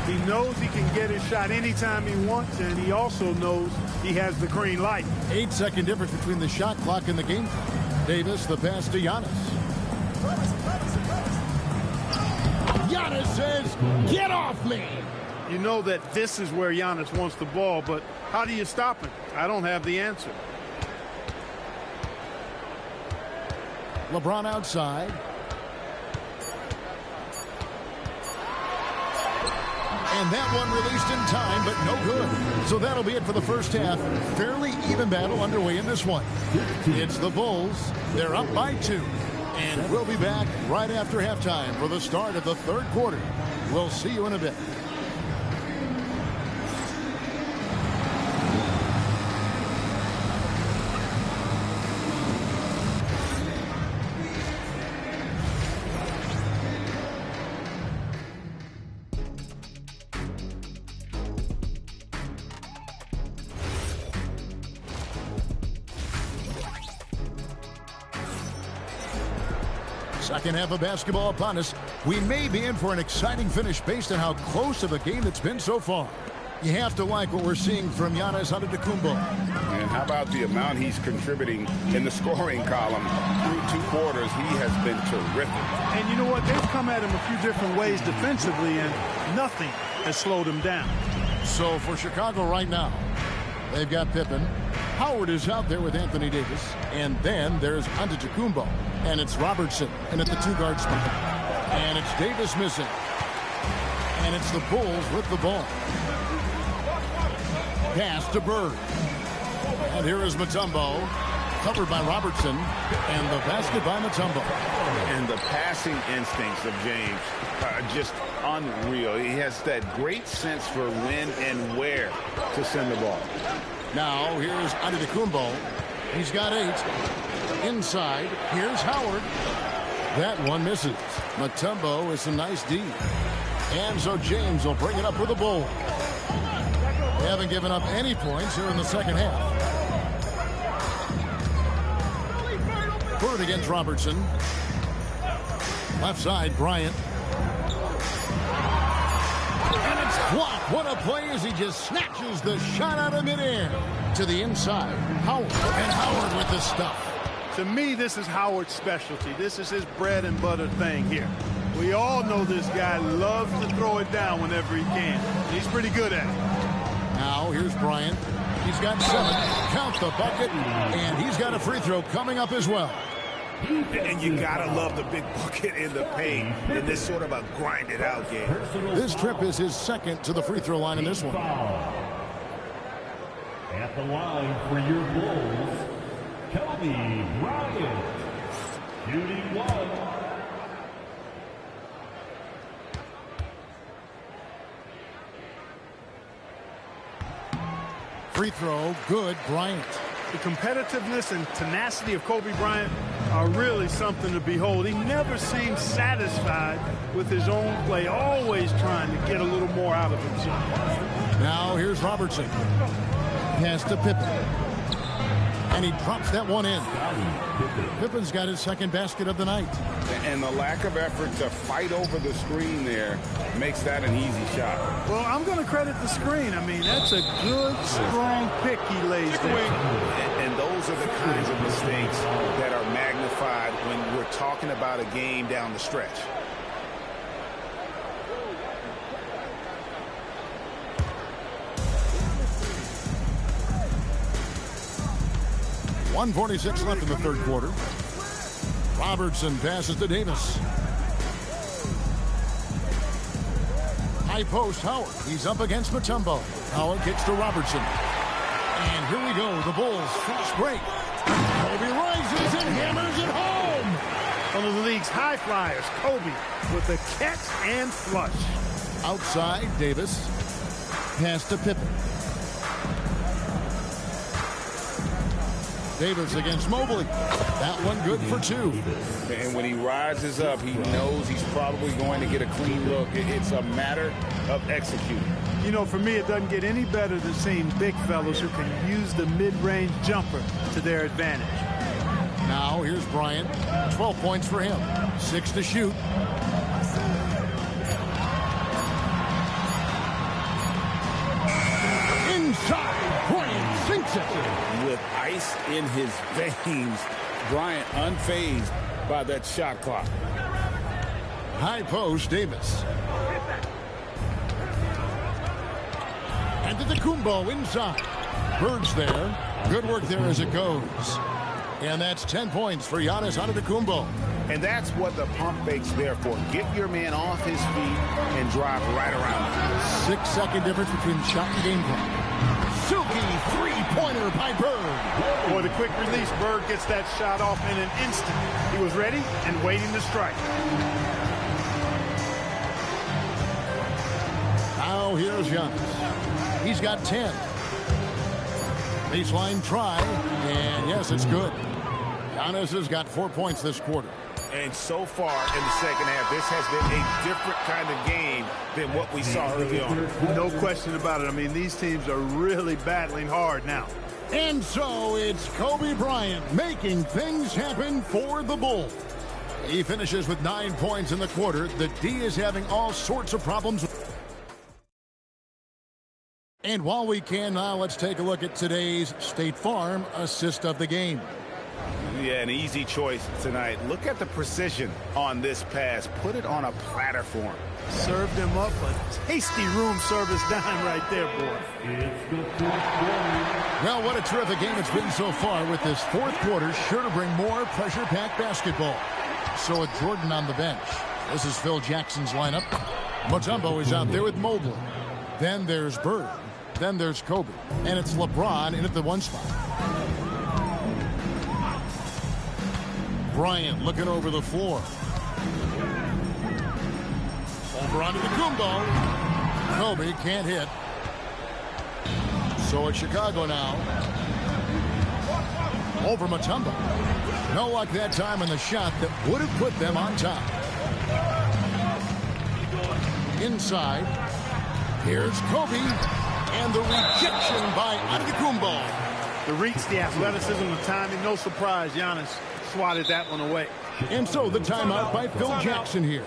He knows he can get his shot anytime he wants, and he also knows he has the green light. 8-second difference between the shot clock and the game clock. Davis, the pass to Giannis. Giannis says, get off me! You know that this is where Giannis wants the ball, but how do you stop him? I don't have the answer. LeBron outside. And that one released in time, but no good. So that'll be it for the first half. Fairly even battle underway in this one. It's the Bulls. They're up by 2. And we'll be back right after halftime for the start of the third quarter. We'll see you in a bit. Second half of basketball upon us. We may be in for an exciting finish based on how close of a game it's been so far. You have to like what we're seeing from Giannis Antetokounmpo. And how about the amount he's contributing in the scoring column through 2 quarters? He has been terrific. And you know what? They've come at him a few different ways defensively, and nothing has slowed him down. So for Chicago right now, they've got Pippen. Howard is out there with Anthony Davis. And then there's Antetokounmpo. And it's Robertson. And at the 2-guard spot. And it's Davis missing. And it's the Bulls with the ball. Pass to Bird. And here is Mutombo. Covered by Robertson. And the basket by Mutombo. And the passing instincts of James are just unreal. He has that great sense for when and where to send the ball. Now, here's Antetokounmpo. He's got 8. Inside, here's Howard. That one misses. Mutombo is a nice D. And so James will bring it up with the Bulls. They haven't given up any points here in the second half. Bird against Robertson. Left side, Bryant. And it's blocked. What a play as he just snatches the shot out of midair. To the inside, Howard. And Howard with the stuff. To me, this is Howard's specialty. This is his bread and butter thing here. We all know this guy loves to throw it down whenever he can. He's pretty good at it. Now, here's Bryant. He's got 7. Count the bucket. And he's got a free throw coming up as well. And you gotta love the big bucket in the paint in this sort of a grind-it-out game. This trip is his second to the free throw line in this one. At the line for your Bulls, Kobe Bryant, shooting 1. Free throw, good, Bryant. The competitiveness and tenacity of Kobe Bryant are really something to behold. He never seems satisfied with his own play, always trying to get a little more out of himself. Now here's Robertson. Pass to Pippen. And he drops that one in. Pippen's got his second basket of the night. And the lack of effort to fight over the screen there makes that an easy shot. Well, I'm going to credit the screen. I mean, that's a good, strong pick he lays there. And those are the kinds of mistakes that are magnified when we're talking about a game down the stretch. .146 left in the third quarter. Robertson passes to Davis. High post, Howard. He's up against Mutombo. Howard gets to Robertson. And here we go. The Bulls fast break. Kobe rises and hammers it home. One of the league's high flyers, Kobe, with a catch and flush. Outside, Davis. Pass to Pippen. Davis against Mobley. That one good for 2. And when he rises up, he knows he's probably going to get a clean look. It's a matter of executing. You know, for me, it doesn't get any better than seeing big fellas who can use the mid-range jumper to their advantage. Now, here's Bryant. 12 points for him. 6 to shoot. Inside, Bryant sinks it. With ice in his veins, Bryant unfazed by that shot clock. High post, Davis. Antetokounmpo inside. Bird's there. Good work there as it goes. And that's 10 points for Giannis Antetokounmpo. And that's what the pump fake's there for. Get your man off his feet and drive right around him. 6-second difference between shot and game clock. silky three-pointer by Bird. Boy, the quick release. Bird gets that shot off in an instant. He was ready and waiting to strike. Now here's Giannis. He's got 10. Baseline try, and yes, it's good. Giannis has got 4 points this quarter. And so far in the second half, this has been a different kind of game than what we saw early on. No question about it. I mean, these teams are really battling hard now. And so it's Kobe Bryant making things happen for the Bulls. He finishes with 9 points in the quarter. The D is having all sorts of problems. And while we can now, let's take a look at today's State Farm assist of the game. Yeah, an easy choice tonight. Look at the precision on this pass. Put it on a platter for him. Served him up a tasty room service dime right there, boy. Well, what a terrific game it's been so far, with this fourth quarter sure to bring more pressure-packed basketball. So with Jordan on the bench, this is Phil Jackson's lineup. Mutombo is out there with Mobley. Then there's Bird. Then there's Kobe. And it's LeBron in at the 1 spot. Bryant looking over the floor. Over onto the Kumbo. Kobe can't hit. So it's Chicago now. Over Mutombo. No luck that time on the shot that would have put them on top. Inside. Here's Kobe. And the rejection by Antetokounmpo. The reach, the athleticism, the timing. No surprise, Giannis swatted that one away. And so the timeout by Phil Jackson here.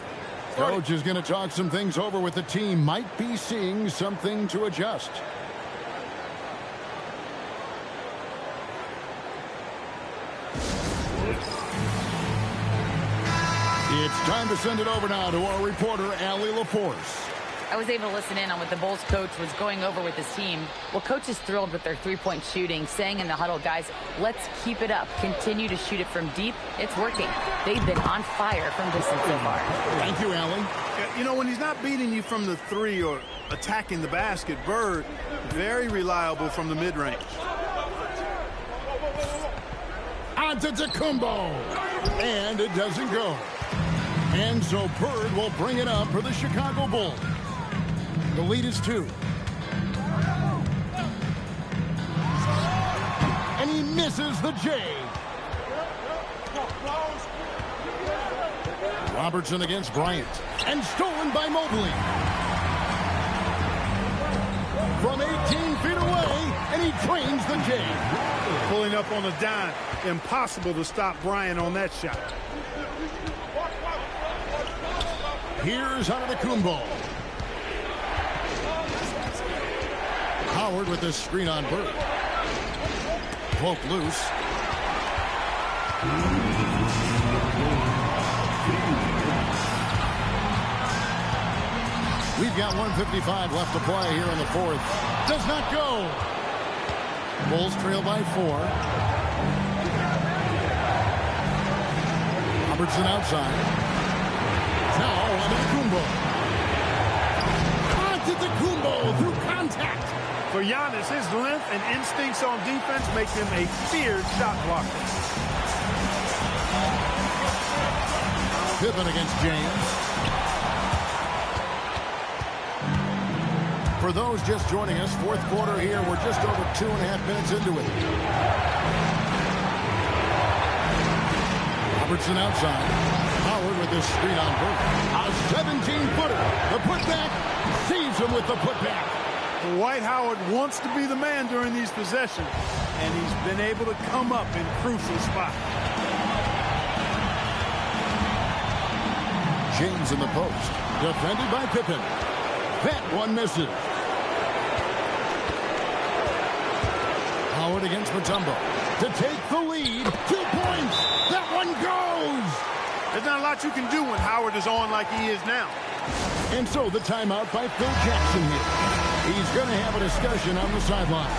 Coach is going to talk some things over with the team. Might be seeing something to adjust. It's time to send it over now to our reporter, Allie LaForce. I was able to listen in on what the Bulls coach was going over with his team. Well, coach is thrilled with their three-point shooting, saying in the huddle, guys, let's keep it up. Continue to shoot it from deep. It's working. They've been on fire from distance so far. Thank you, Allie. You know, when he's not beating you from the three or attacking the basket, Bird, very reliable from the mid-range. Antetokounmpo. And it doesn't go. And so Bird will bring it up for the Chicago Bulls. The lead is 2. And he misses the J. Robertson against Bryant. And stolen by Mobley. From 18 feet away, and he drains the J. Pulling up on a dime. Impossible to stop Bryant on that shot. Here's Antetokounmpo. Howard with this screen on Bird. Poke loose. We've got 1:55 left to play here in the fourth. Does not go. Bulls trail by 4. Robertson outside. Now Antetokounmpo. Antetokounmpo through contact. For Giannis, his length and instincts on defense make him a feared shot blocker. Pippen against James. For those just joining us, fourth quarter here. We're just over 2.5 minutes into it. Robertson outside. Howard with this screen on Bird. A 17-footer. The putback saves him with the putback. Dwight Howard wants to be the man during these possessions, and he's been able to come up in crucial spots. James in the post. Defended by Pippen. That one misses. Howard against Mutombo. To take the lead. 2 points. That one goes. There's not a lot you can do when Howard is on like he is now. And so the timeout by Phil Jackson here. He's going to have a discussion on the sideline.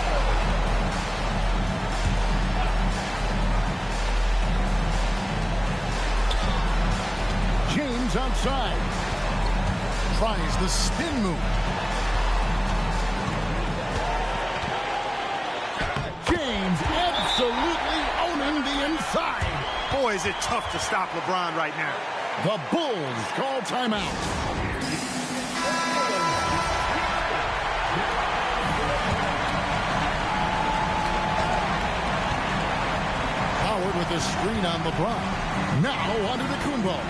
James outside. Tries the spin move. boy, is it tough to stop LeBron right now. The Bulls call timeout. Howard with a screen on LeBron. Now onto the Kumbo.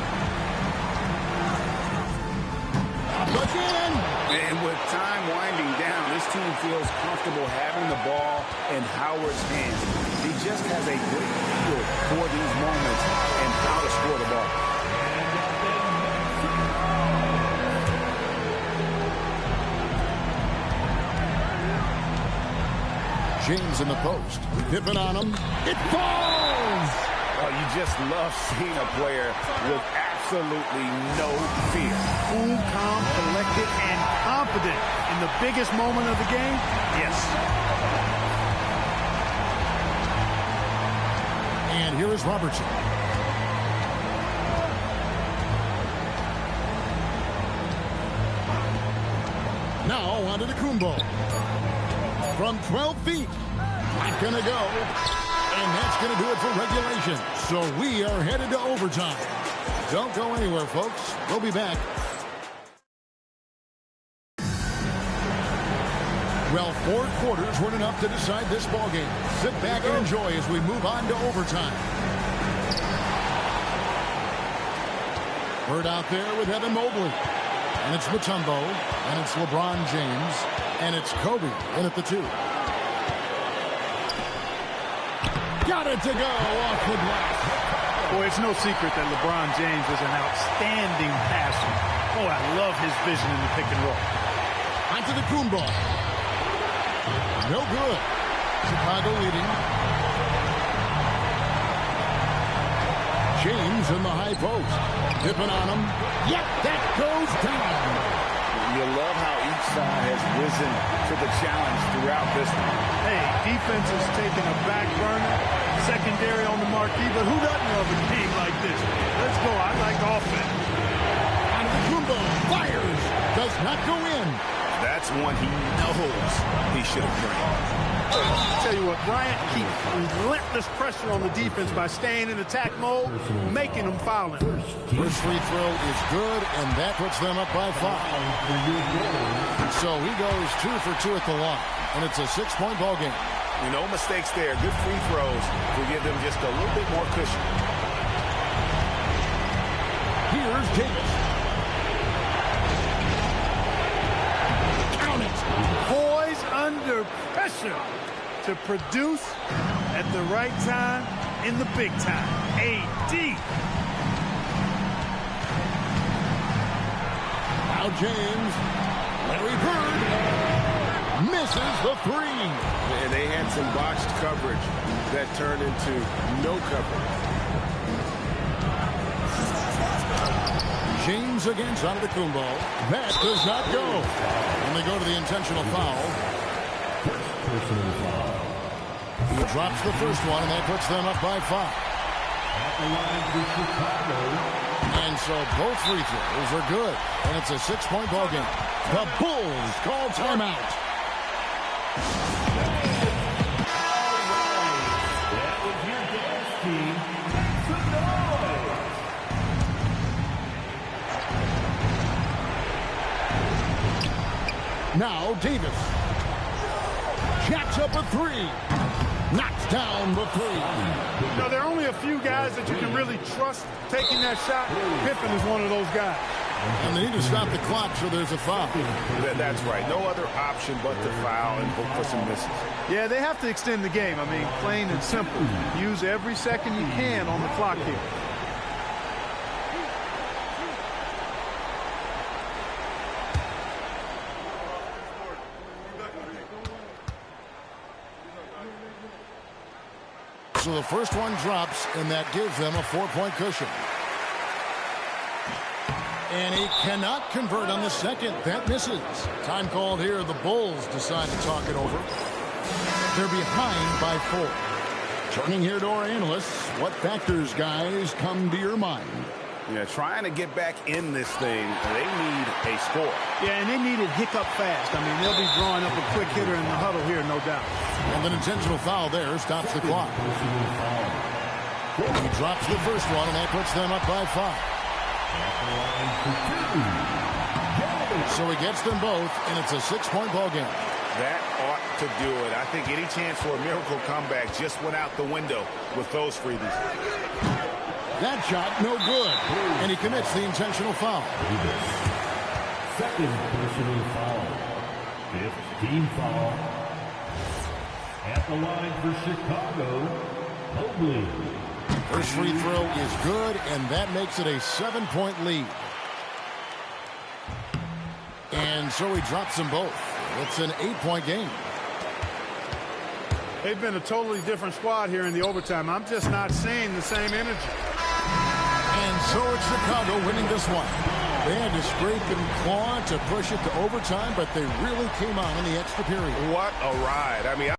Up again. And with time winding down, this team feels comfortable having the ball in Howard's hands. He just has a great feel for these moments and how to score the ball. James in the post. Pippen on him. It falls! Oh, you just love seeing a player with absolutely no fear. Cool, calm, collected, and confident in the biggest moment of the game. Yes. And here is Robertson. Now onto the Kumbo. From 12 feet. Not going to go. And that's going to do it for regulation. So we are headed to overtime. Don't go anywhere, folks. We'll be back. Well, 4 quarters weren't enough to decide this ballgame. Sit back and enjoy as we move on to overtime. Bird out there with Evan Mobley. And it's Mutombo. And it's LeBron James. And it's Kobe in at the 2. Got it to go off the glass. Boy, it's no secret that LeBron James is an outstanding passer. Oh, I love his vision in the pick and roll. Onto the Kumbo. No good. Chicago leading. James in the high post. Pippen on him. Yep, that goes down. You love how each side has risen to the challenge throughout this one. Hey, defense is taking a back burner, secondary on the marquee, but who doesn't love a game like this? Let's go. I like offense. And the Kumbo fires. Does not go in. That's one he knows he should have drained. Tell you what, Bryant keeps relentless pressure on the defense by staying in attack mode, making them foul him. First free throw is good, and that puts them up by 5. So he goes 2 for 2 at the line, and it's a 6-point ball game. No mistakes there. Good free throws to give them just a little bit more cushion. Here's Davis. Count it. Boys under pressure to produce at the right time in the big time. AD. Now James. Larry Bird misses the 3. And they had some botched coverage that turned into no coverage. James against Antetokounmpo. That does not go. And they go to the intentional foul. He drops the first one, and that puts them up by 5. And so both free throws are good. And it's a 6-point ball game. The Bulls call timeout. That was your dance team tonight. Now Davis. Jacks up a 3. Knocks down the 3. No, there are only a few guys that you can really trust taking that shot. Pippen is one of those guys. And they need to stop the clock, so there's a foul. That's right. No other option but to foul and hope for some misses. Yeah, they have to extend the game. I mean, plain and simple. Use every second you can on the clock here. So the first one drops, and that gives them a 4-point cushion. And he cannot convert on the second. That misses. Time called here. The Bulls decide to talk it over. They're behind by 4. Turning here to our analysts. What factors, guys, come to your mind? Yeah, trying to get back in this thing, they need a score. Yeah, and they need it hiccup fast. I mean, they'll be drawing up a quick hitter in the huddle here, no doubt. And an intentional foul there stops the clock. He drops the first one, and that puts them up by 5. So he gets them both, and it's a 6-point ball game. That ought to do it. I think any chance for a miracle comeback just went out the window with those freebies. That shot, no good. And he commits the intentional foul. Second personal foul. 5th team foul. At the line for Chicago, Mobley. First free throw is good, and that makes it a 7-point lead. And so he drops them both. It's an 8-point game. They've been a totally different squad here in the overtime. I'm just not seeing the same energy. And so it's Chicago winning this one. They had to scrape and claw to push it to overtime, but they really came on in the extra period. What a ride. I mean,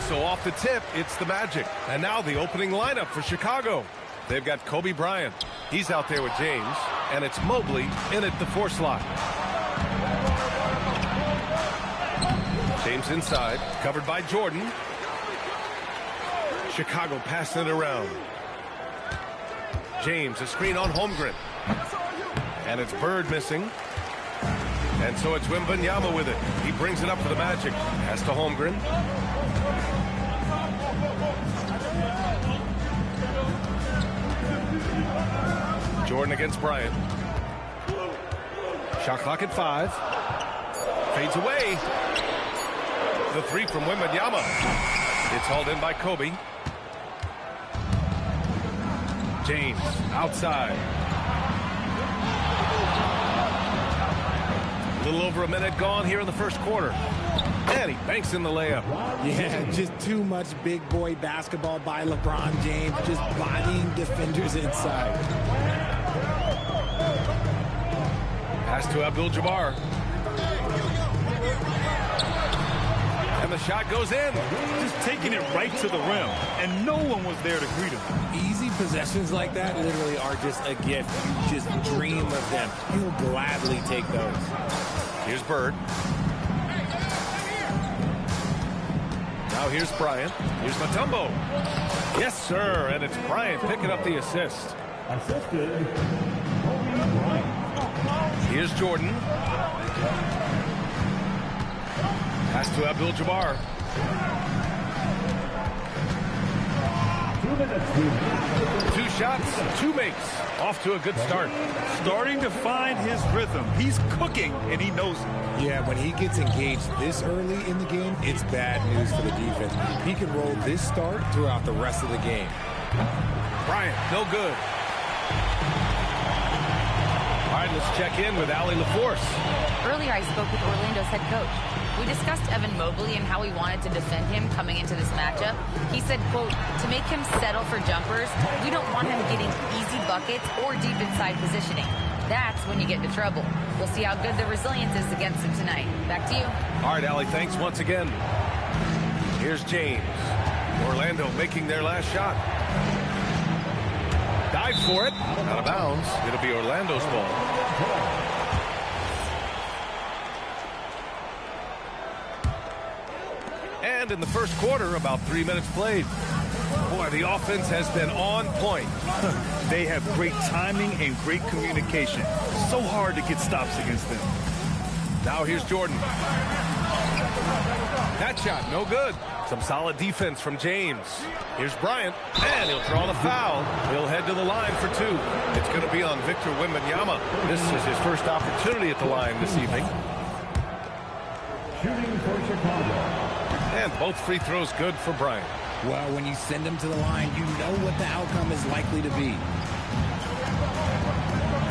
So off the tip, it's the Magic. And now the opening lineup for Chicago. They've got Kobe Bryant. He's out there with James. And it's Mobley in at the 4 slot. James inside, covered by Jordan. Chicago passing it around. James, a screen on Holmgren. And it's Bird missing. And so it's Wembanyama with it. He brings it up for the Magic. Pass to Holmgren. Jordan against Bryant. Shot clock at 5. Fades away. The 3 from Wembanyama. It's hauled in by Kobe. James outside. A little over a minute gone here in the first quarter. And he banks in the layup. Yeah, just too much big boy basketball by LeBron James, just bodying defenders inside. Pass to Abdul-Jabbar. And the shot goes in. Just taking it right to the rim, and no one was there to greet him. Easy possessions like that literally are just a gift. You just dream of them. He'll gladly take those. Here's Bird. Now here's Bryant. Here's Mutombo. Yes, sir. And it's Bryant picking up the assist. Assisted, Kobe Bryant. Here's Jordan. Pass to Abdul-Jabbar. 2 minutes. 2 shots, 2 makes. Off to a good start. Starting to find his rhythm. He's cooking, and he knows it. Yeah, when he gets engaged this early in the game, it's bad news for the defense. He can roll this start throughout the rest of the game. Bryant, no good. All right, let's check in with Allie LaForce. Earlier, I spoke with Orlando's head coach. We discussed Evan Mobley and how we wanted to defend him coming into this matchup. He said, quote, to make him settle for jumpers, we don't want him getting easy buckets or deep inside positioning. That's when you get into trouble. We'll see how good the resilience is against him tonight. Back to you. All right, Allie, thanks once again. Here's James. Orlando making their last shot. Dive for it. Out of bounds. It'll be Orlando's ball. And in the first quarter, about 3 minutes played. Boy, the offense has been on point. They have great timing and great communication. So hard to get stops against them. Now here's Jordan. That shot, no good. Some solid defense from James. Here's Bryant, and he'll draw the foul. He'll head to the line for 2. It's going to be on Victor Wembanyama. This is his first opportunity at the line this evening. Shooting for Chicago. And both free throws good for Bryant. Well, when you send him to the line, you know what the outcome is likely to be.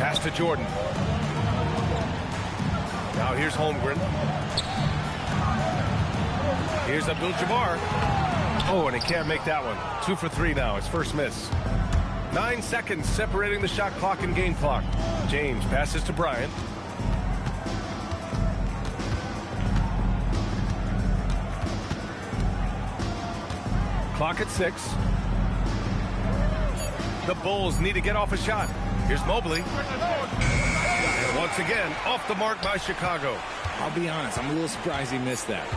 Pass to Jordan. Now here's Holmgren. Here's Abdul-Jabbar. Oh, and he can't make that one. 2 for 3 now. His first miss. 9 seconds separating the shot clock and game clock. James passes to Bryant. Clock at 6. The Bulls need to get off a shot. Here's Mobley. And once again, off the mark by Chicago. I'll be honest, I'm a little surprised he missed that.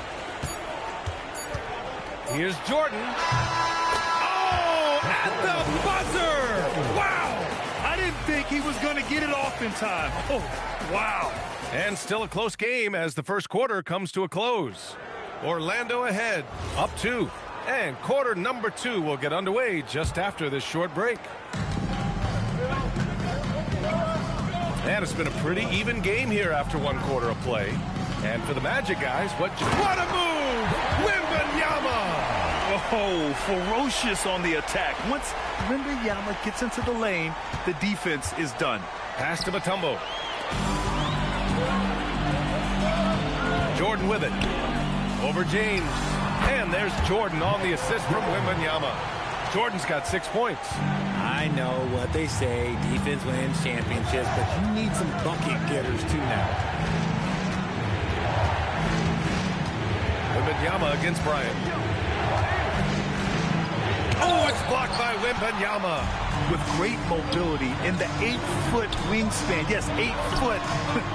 Here's Jordan. Oh, at the buzzer! Wow! I didn't think he was going to get it off in time. Oh, wow. And still a close game as the first quarter comes to a close. Orlando ahead, up 2. And quarter number 2 will get underway just after this short break. And it's been a pretty even game here after 1 quarter of play. And for the Magic guys, what a move! Wembanyama! Oh, ferocious on the attack. Once Wembanyama gets into the lane, the defense is done. Pass to Mutombo. Jordan with it. Over James. And there's Jordan on the assist from Wembanyama. Jordan's got 6 points. I know what they say, defense wins championships, but you need some bucket getters too now. Wembanyama against Bryant. Oh, it's blocked by Wembanyama. With great mobility in the 8-foot wingspan. Yes, 8 foot.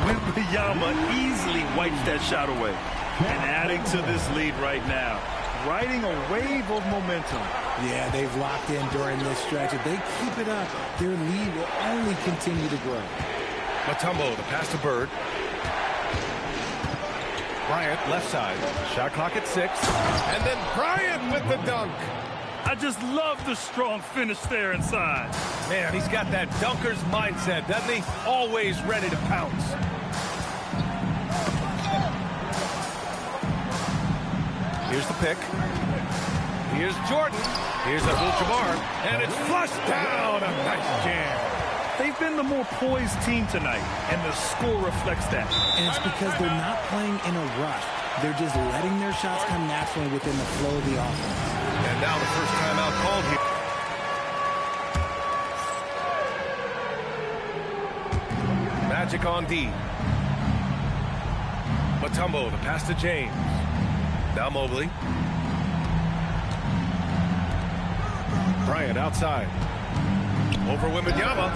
Wembanyama easily wipes that shot away. And adding to this lead right now. Riding a wave of momentum. Yeah, they've locked in during this stretch. If they keep it up, their lead will only continue to grow. Mutombo, the pass to Bird. Bryant, left side. Shot clock at 6. And then Bryant with the dunk. I just love the strong finish there inside. Man, he's got that dunker's mindset, doesn't he? Always ready to pounce. Here's the pick. Here's Jordan. Here's Abdul-Jabbar. And it's flushed down. A nice jam. They've been the more poised team tonight, and the score reflects that. And it's because they're not playing in a rush. They're just letting their shots come naturally within the flow of the offense. And now the first timeout called here. Magic on D. Mutombo, the pass to James. Now Mobley. Bryant outside. Over Wembanyama.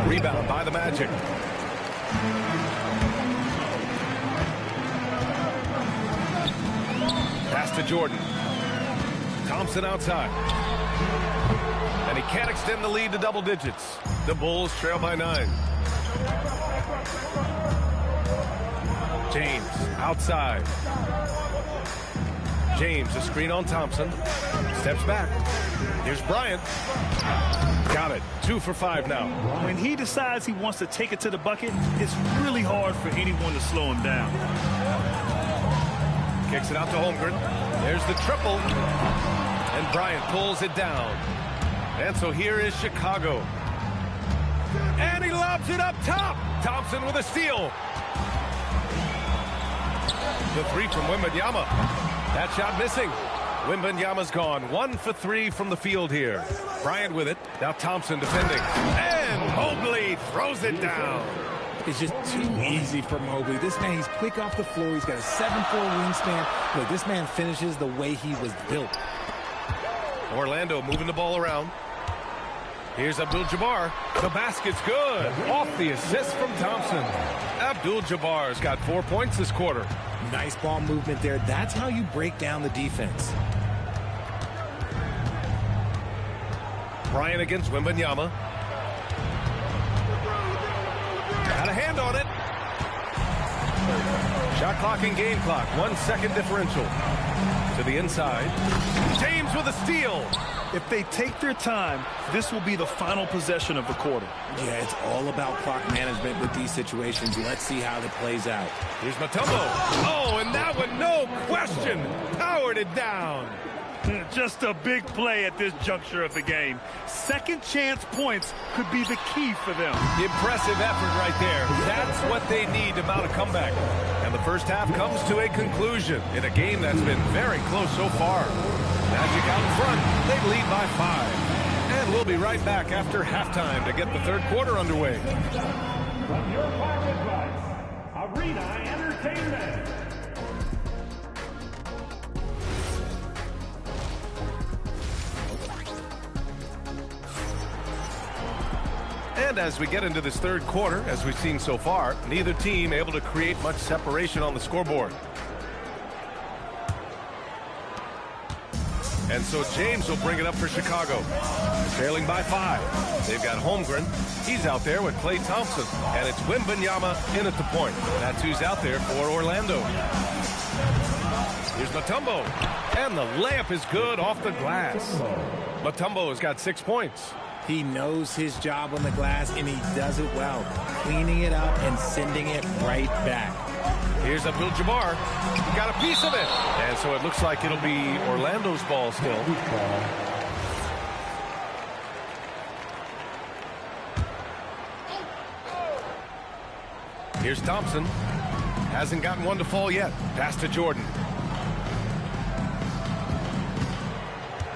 Rebound by the Magic. Pass to Jordan. Thompson outside. And he can't extend the lead to double digits. The Bulls trail by 9. James outside. James, a screen on Thompson. Steps back. Here's Bryant. Got it. 2 for 5 now. When he decides he wants to take it to the bucket, it's really hard for anyone to slow him down. Kicks it out to Holmgren. There's the triple. And Bryant pulls it down. And so here is Chicago. And he lobs it up top. Thompson with a steal. The 3 from Wembanyama. That shot missing. Wembanyama's gone. 1 for 3 from the field here. Bryant with it. Now Thompson defending. And Mobley throws it down. It's just too easy for Mobley. This man, he's quick off the floor. He's got a 7'4" wingspan. Look, this man finishes the way he was built. Orlando moving the ball around. Here's Abdul-Jabbar. The basket's good. Off the assist from Thompson. Abdul-Jabbar's got 4 points this quarter. Nice ball movement there. That's how you break down the defense. Bryant against Wembanyama. Got a hand on it. Shot clock and game clock. 1 second differential. To the inside. James with a steal. If they take their time, this will be the final possession of the quarter. Yeah, it's all about clock management with these situations. Let's see how it plays out. Here's Mutombo. Oh, and that one, no question, powered it down. Just a big play at this juncture of the game. Second chance points could be the key for them. Impressive effort right there. That's what they need to mount a comeback. And the first half comes to a conclusion in a game that's been very close so far. Magic out in front. They lead by 5. And we'll be right back after halftime to get the third quarter underway. From your pocket device, Arena Entertainment. And as we get into this third quarter, as we've seen so far, neither team able to create much separation on the scoreboard. And so James will bring it up for Chicago. Trailing by 5. They've got Holmgren. He's out there with Klay Thompson. And it's Wembanyama in at the point. That's who's out there for Orlando. Here's Mutombo. And the layup is good off the glass. Mutombo has got 6 points. He knows his job on the glass, and he does it well. Cleaning it up and sending it right back. Here's Abdul-Jabbar. He got a piece of it. And so it looks like it'll be Orlando's ball still. Here's Thompson. Hasn't gotten one to fall yet. Pass to Jordan.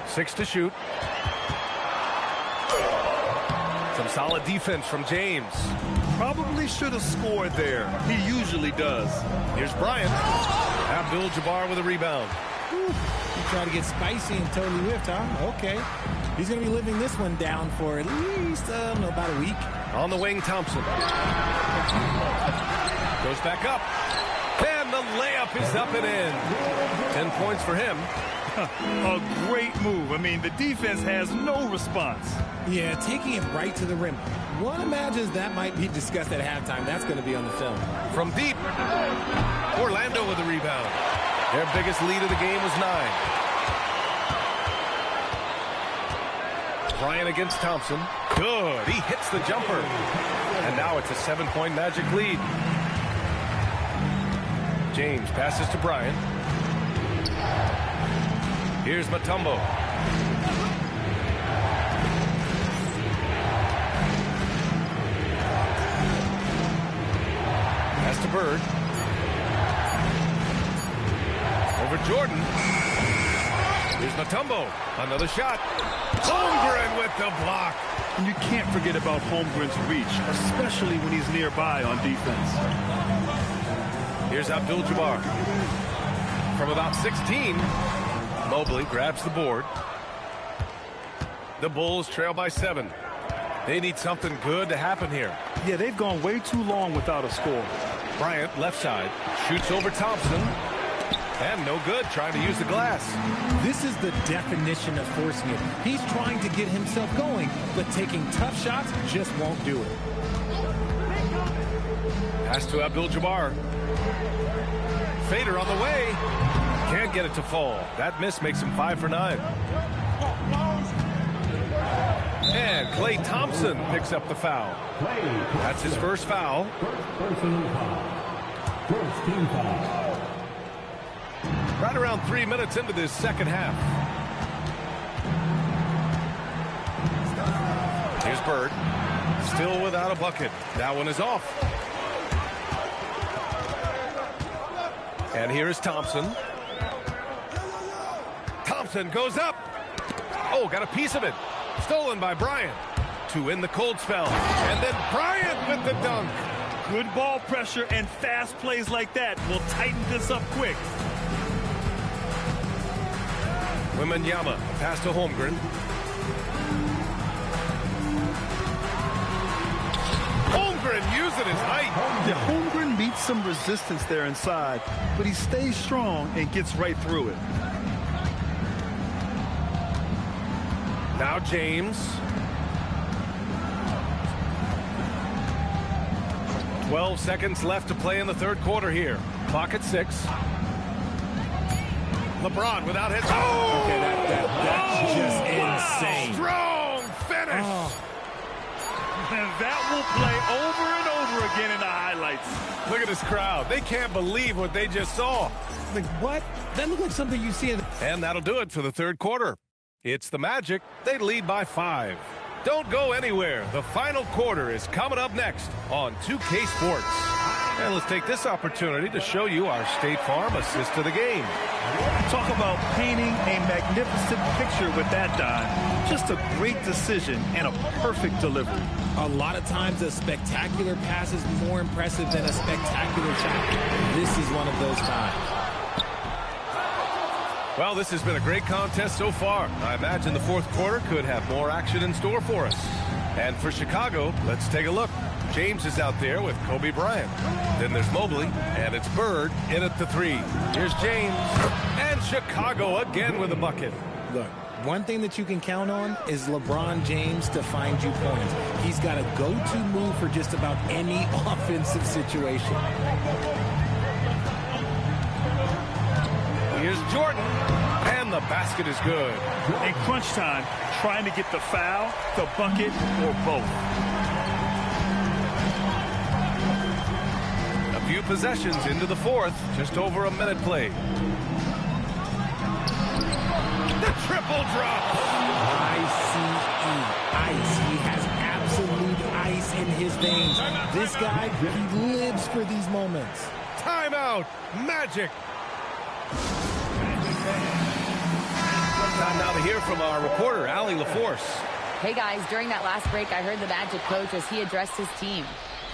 6 to shoot. Some solid defense from James. Probably should have scored there. He usually does. Here's Bryant. Abdul-Jabbar with a rebound. He tried to get spicy and totally whiffed, huh? Okay. He's going to be living this one down for at least, about a week. On the wing, Thompson. Goes back up. And the layup is up and in. 10 points for him. A great move. I mean, the defense has no response. Yeah, taking it right to the rim. One imagines that might be discussed at halftime. That's going to be on the film. From deep. Orlando with the rebound. Their biggest lead of the game was 9. Bryant against Thompson. Good. He hits the jumper. And now it's a 7-point Magic lead. James passes to Bryant. Here's Mutombo. Pass to Bird. Over Jordan. Here's Mutombo. Another shot. Holmgren with the block. And you can't forget about Holmgren's reach, especially when he's nearby on defense. Here's Abdul-Jabbar. From about 16, Mobley grabs the board. The Bulls trail by 7. They need something good to happen here. Yeah, they've gone way too long without a score. Bryant, left side, shoots over Thompson. And no good, trying to use the glass. This is the definition of forcing it. He's trying to get himself going, but taking tough shots just won't do it. Pass to Abdul-Jabbar. Fader on the way. Can't get it to fall. That miss makes him 5 for 9. And Klay Thompson picks up the foul. That's his first foul. First team foul. Right around 3 minutes into this second half. Here's Bird. Still without a bucket. That one is off. And here is Thompson. Thompson goes up. Oh, got a piece of it. Stolen by Bryant to win the cold spell. And then Bryant with the dunk. Good ball pressure and fast plays like that will tighten this up quick. Wembanyama, pass to Holmgren. Holmgren using his height. Yeah, Holmgren meets some resistance there inside, but he stays strong and gets right through it. Now James. 12 seconds left to play in the third quarter here. Clock at 6. LeBron without his... Oh! Okay, that's just insane. Strong finish. Oh. And that will play over and over again in the highlights. Look at this crowd. They can't believe what they just saw. Like, what? That looked like something you see in... And that'll do it for the third quarter. It's the Magic. They lead by 5. Don't go anywhere. The final quarter is coming up next on 2K Sports. And let's take this opportunity to show you our State Farm assist to the game. Talk about painting a magnificent picture with that dime. Just a great decision and a perfect delivery. A lot of times a spectacular pass is more impressive than a spectacular shot. This is one of those times. Well, this has been a great contest so far. I imagine the fourth quarter could have more action in store for us. And for Chicago, let's take a look. James is out there with Kobe Bryant. Then there's Mobley, and it's Bird in at the 3. Here's James, and Chicago again with a bucket. Look, one thing that you can count on is LeBron James to find you points. He's got a go-to move for just about any offensive situation. Here's Jordan, and the basket is good. In crunch time, trying to get the foul, the bucket, or both. A few possessions into the fourth, just over a minute played. The triple drop. Ice. He has absolute ice in his veins. This guy, he lives for these moments. Timeout, Magic. Time now to hear from our reporter, Allie LaForce. Hey, guys, during that last break, I heard the Magic coach as he addressed his team.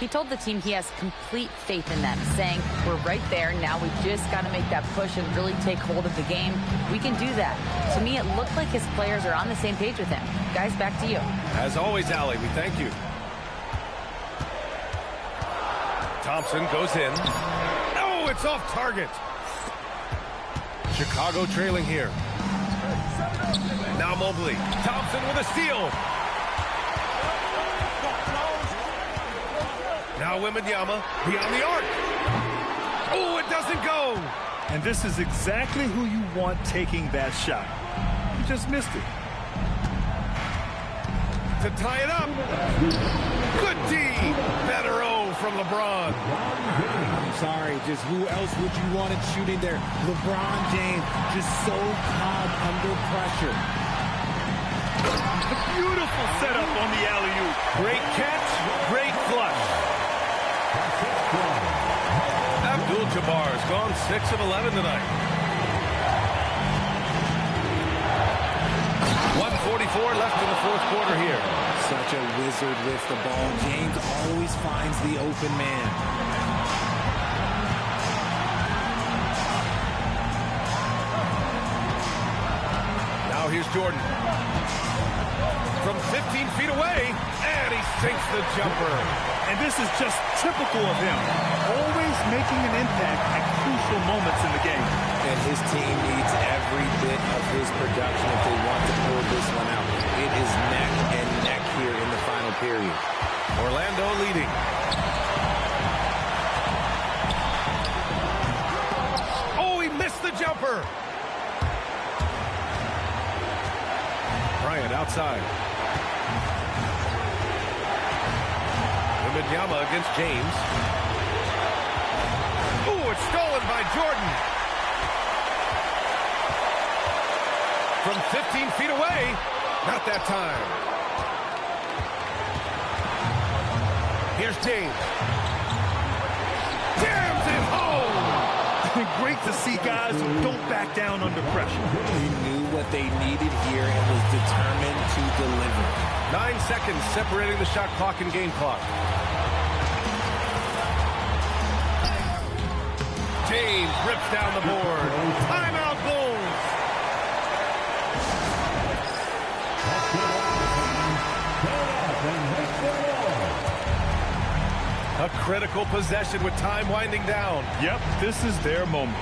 He told the team he has complete faith in them, saying, we're right there. Now we just got to make that push and really take hold of the game. We can do that. To me, it looked like his players are on the same page with him. Guys, back to you. As always, Allie, we thank you. Thompson goes in. Oh, it's off target. Chicago trailing here. Now Mobley. Thompson with a steal. Now Wembanyama beyond the arc. Oh, it doesn't go. And this is exactly who you want taking that shot. You just missed it. To tie it up. Good D. Better O from LeBron. I'm sorry, just who else would you want it shooting there? LeBron James, just so calm under pressure. A beautiful setup on the alley-oop. Great catch, great flush. Abdul-Jabbar has gone 6 of 11 tonight. 1:44 left in the fourth quarter here. Such a wizard with the ball. James always finds the open man. Now here's Jordan. From 15 feet away, and he sinks the jumper. And this is just typical of him. Always making an impact at crucial moments in the game. And his team needs every bit of his production if they want to pull this one out. It is neck and neck here in the final period. Orlando leading. Oh, he missed the jumper. Bryant outside. Wembanyama against James. Oh, it's stolen by Jordan. From 15 feet away. Not that time. Here's James. Jams it home. Great to see guys who don't back down under pressure. He knew what they needed here and was determined to deliver. 9 seconds separating the shot clock and game clock. James rips down the board. Timeout Bulls. A critical possession with time winding down. Yep, this is their moment.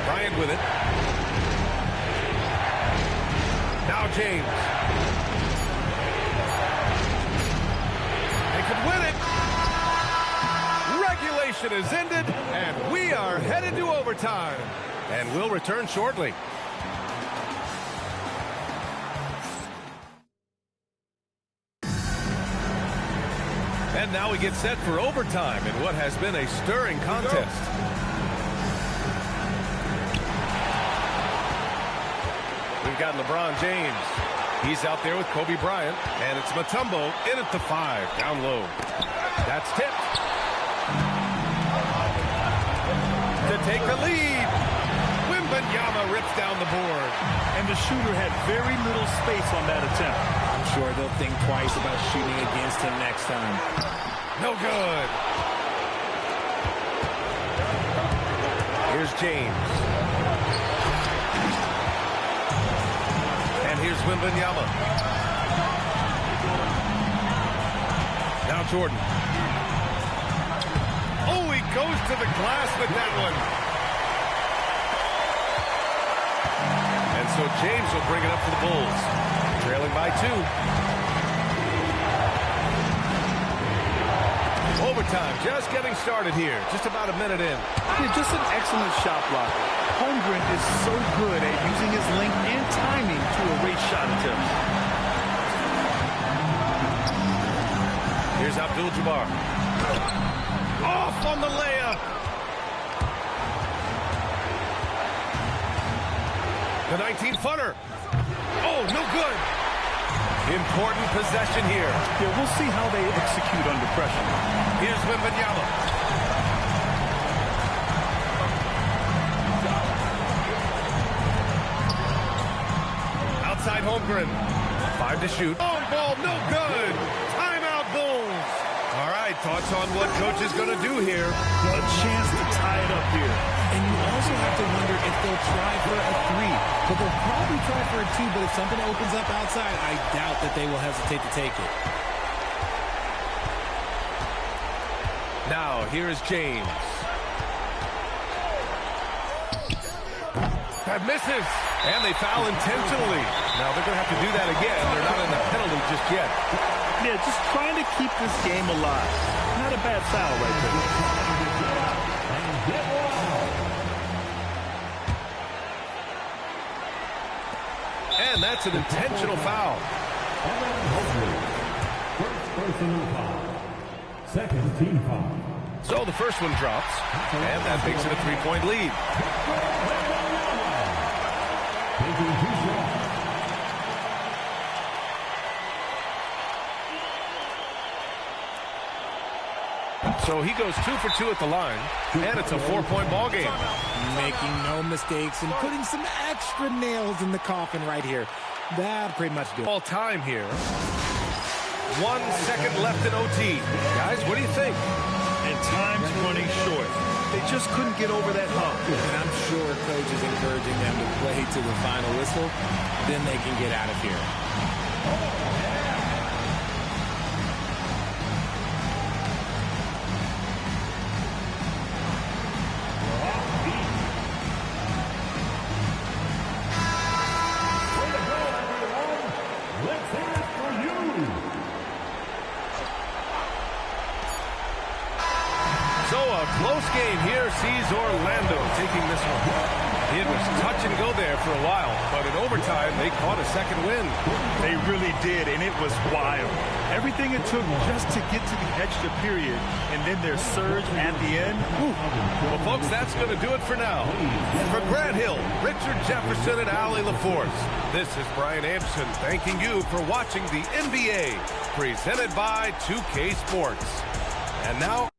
Bryant with it. Now James. They could win it. Regulation is ended, and we are headed to overtime. And we'll return shortly. And now we get set for overtime in what has been a stirring contest. We've got LeBron James. He's out there with Kobe Bryant. And it's Mutombo in at the 5, down low. That's tipped. To take the lead. Wembanyama rips down the board. And the shooter had very little space on that attempt. I'm sure they'll think twice about shooting against him next time. No good. Here's James. And here's Wembanyama. Now Jordan. Oh, he goes to the glass with that one. And so James will bring it up for the Bulls. Trailing by 2. Overtime just getting started here. Just about a minute in. Yeah, just an excellent shot block. Holmgren is so good at using his length and timing to erase shot attempts. Here's Abdul-Jabbar. Off on the layup. The 19-footer. Oh, no good. Important possession here. Yeah, we'll see how they execute under pressure. Here's Wembanyama. Outside Holmgren. 5 to shoot. Oh, ball, no good. Timeout, Bulls. All right, thoughts on what coach is going to do here? A chance to tie it up here. And you also have to wonder if they'll try for a 3. But they'll probably try for a 2, but if something opens up outside, I doubt that they will hesitate to take it. Now, here is James. That misses. And they foul intentionally. Now, they're going to have to do that again. They're not in the penalty just yet. Yeah, just trying to keep this game alive. Not a bad foul right there. And that's an intentional foul. First personal foul. Second team foul. So the first one drops, and that makes it a 3-point lead. Taking 2 shots. So he goes 2 for 2 at the line, and it's a 4-point ball game. Making no mistakes and putting some extra nails in the coffin right here. That pretty much do it. All time here. 1 second left in OT. Guys, what do you think? And time's running short. They just couldn't get over that hump. And I'm sure coach is encouraging them to play to the final whistle. Then they can get out of here. Let's hear it for you. So a close game here sees Orlando taking this one. It was touch and go there for a while, but in overtime, they caught a second win. They really did, and it was wild. Everything it took just to get to the extra period, and then their surge at the end. Whew. Well, folks, that's going to do it for now. For Grant Hill, Richard Jefferson, and Allie LaForce, this is Brian Anderson thanking you for watching the NBA, presented by 2K Sports. And now...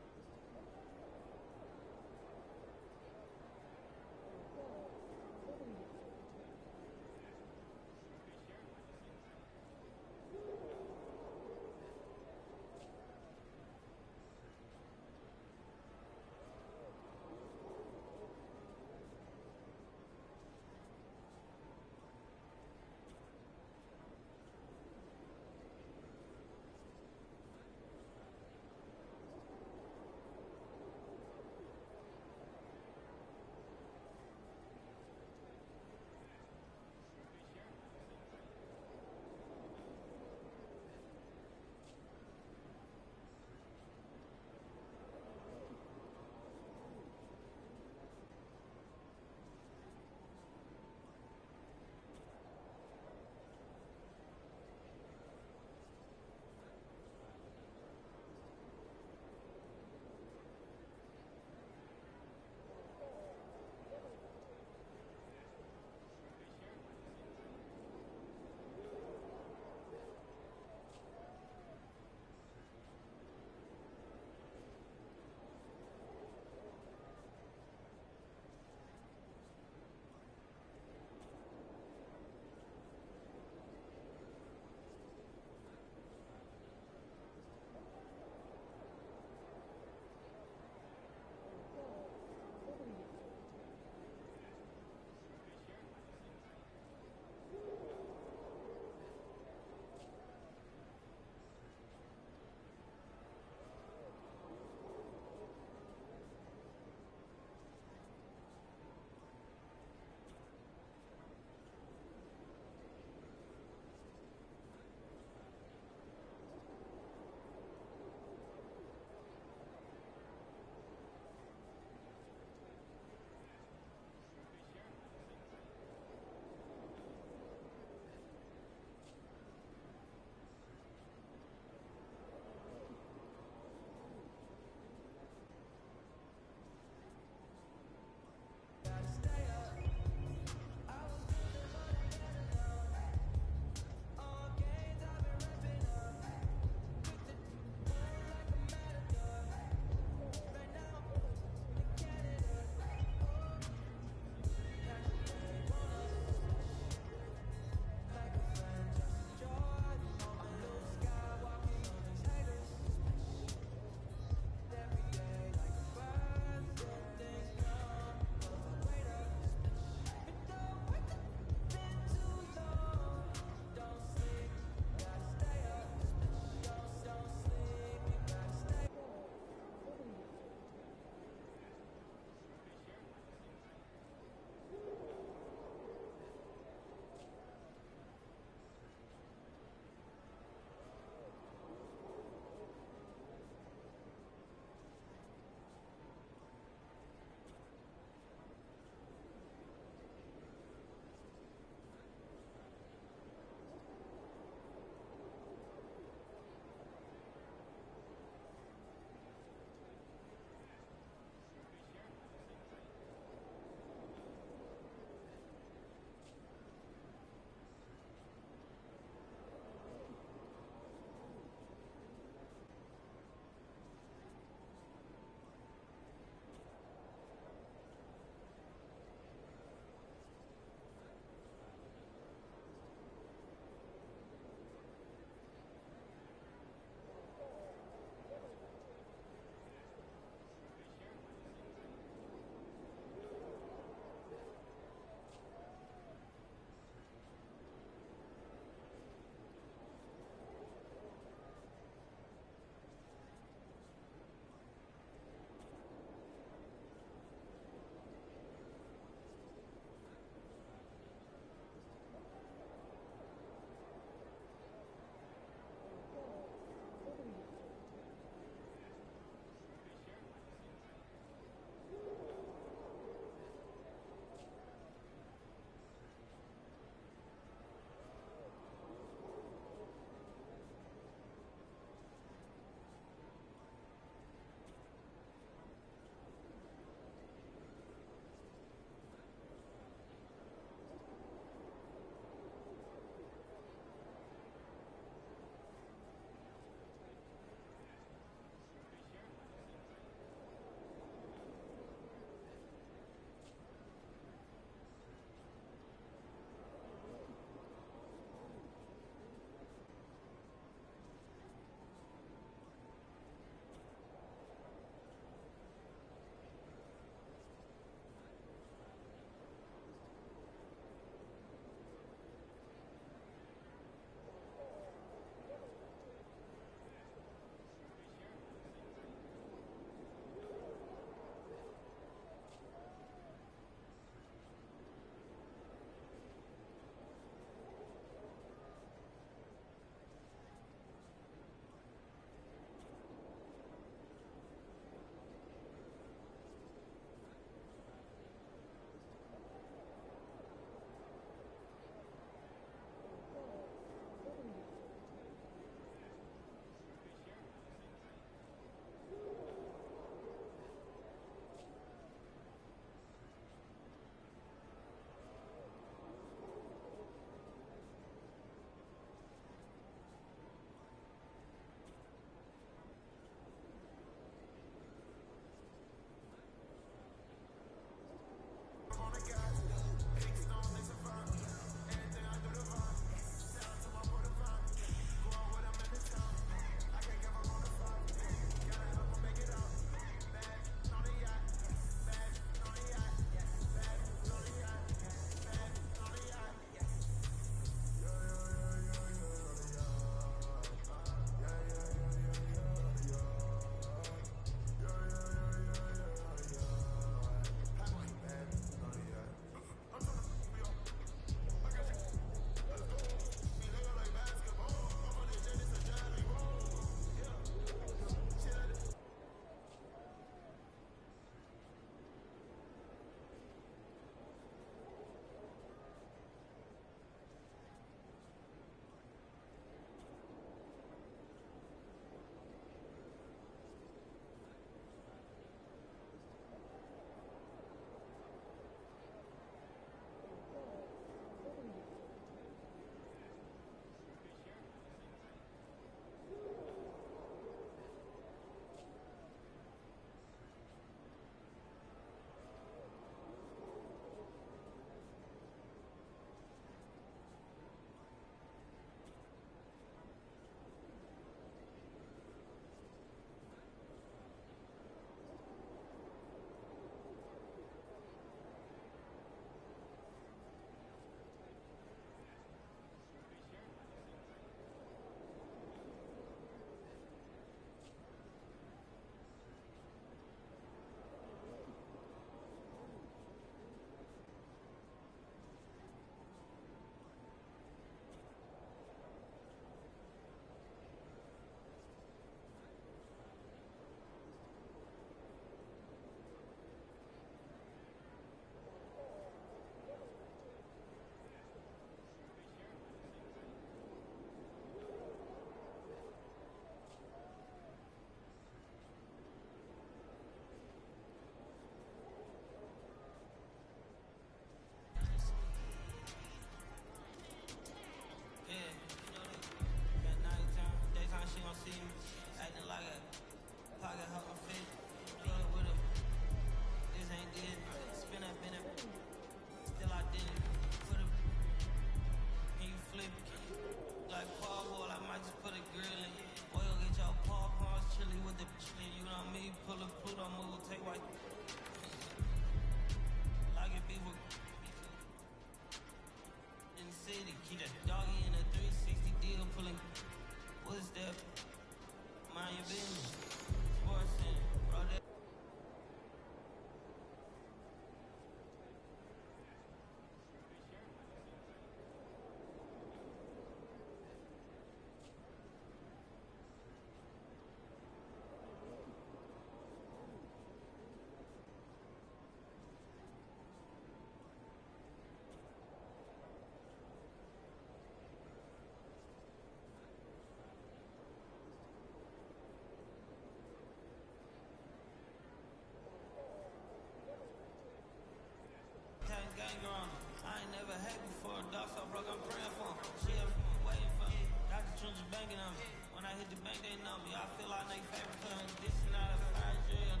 finger on her. I ain't never had before. Dog so broke, I'm praying for him. She ever waiting for me. Dr. Trench banking on me. When I hit the bank, they know me. I feel like they favorite cousin. This is not a fire drill.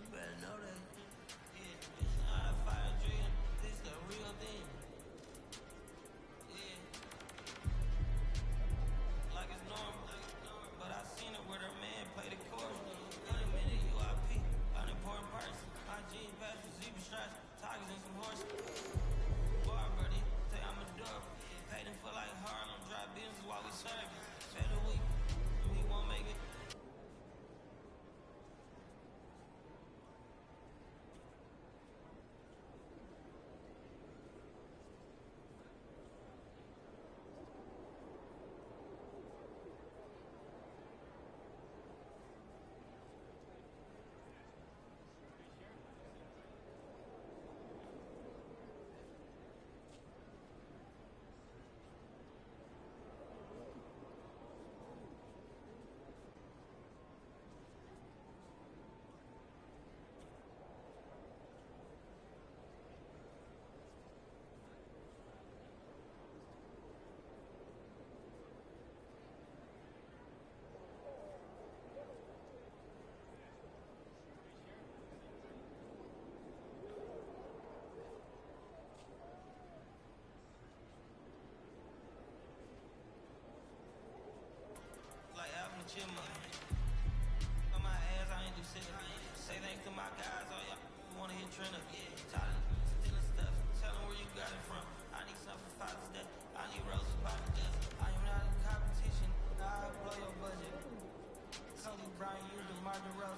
You better know that. Yeah, this is not a fire drill. This is the real thing. Yeah. Like it's normal. But I seen it where her man played the chorus. Wait a minute, UIP, unimportant person. My jeans patch with zebra stripes, tigers and some horses. Bar birdie, say I'm adorable. Paid him for like Harlem, dry business while we serve it. Say the week, we won't make it. Like Alvin Chipmunk. On my ass, I ain't do shit. Say thanks to my guys, oh y'all wanna hit trend up, yeah. Tired of stealing stuff, tell them where you got it from. I need something for Father's Day, I need roses by the dozen. I am not in competition, I'll blow your budget. Kobe Bryant used the Martin Rose.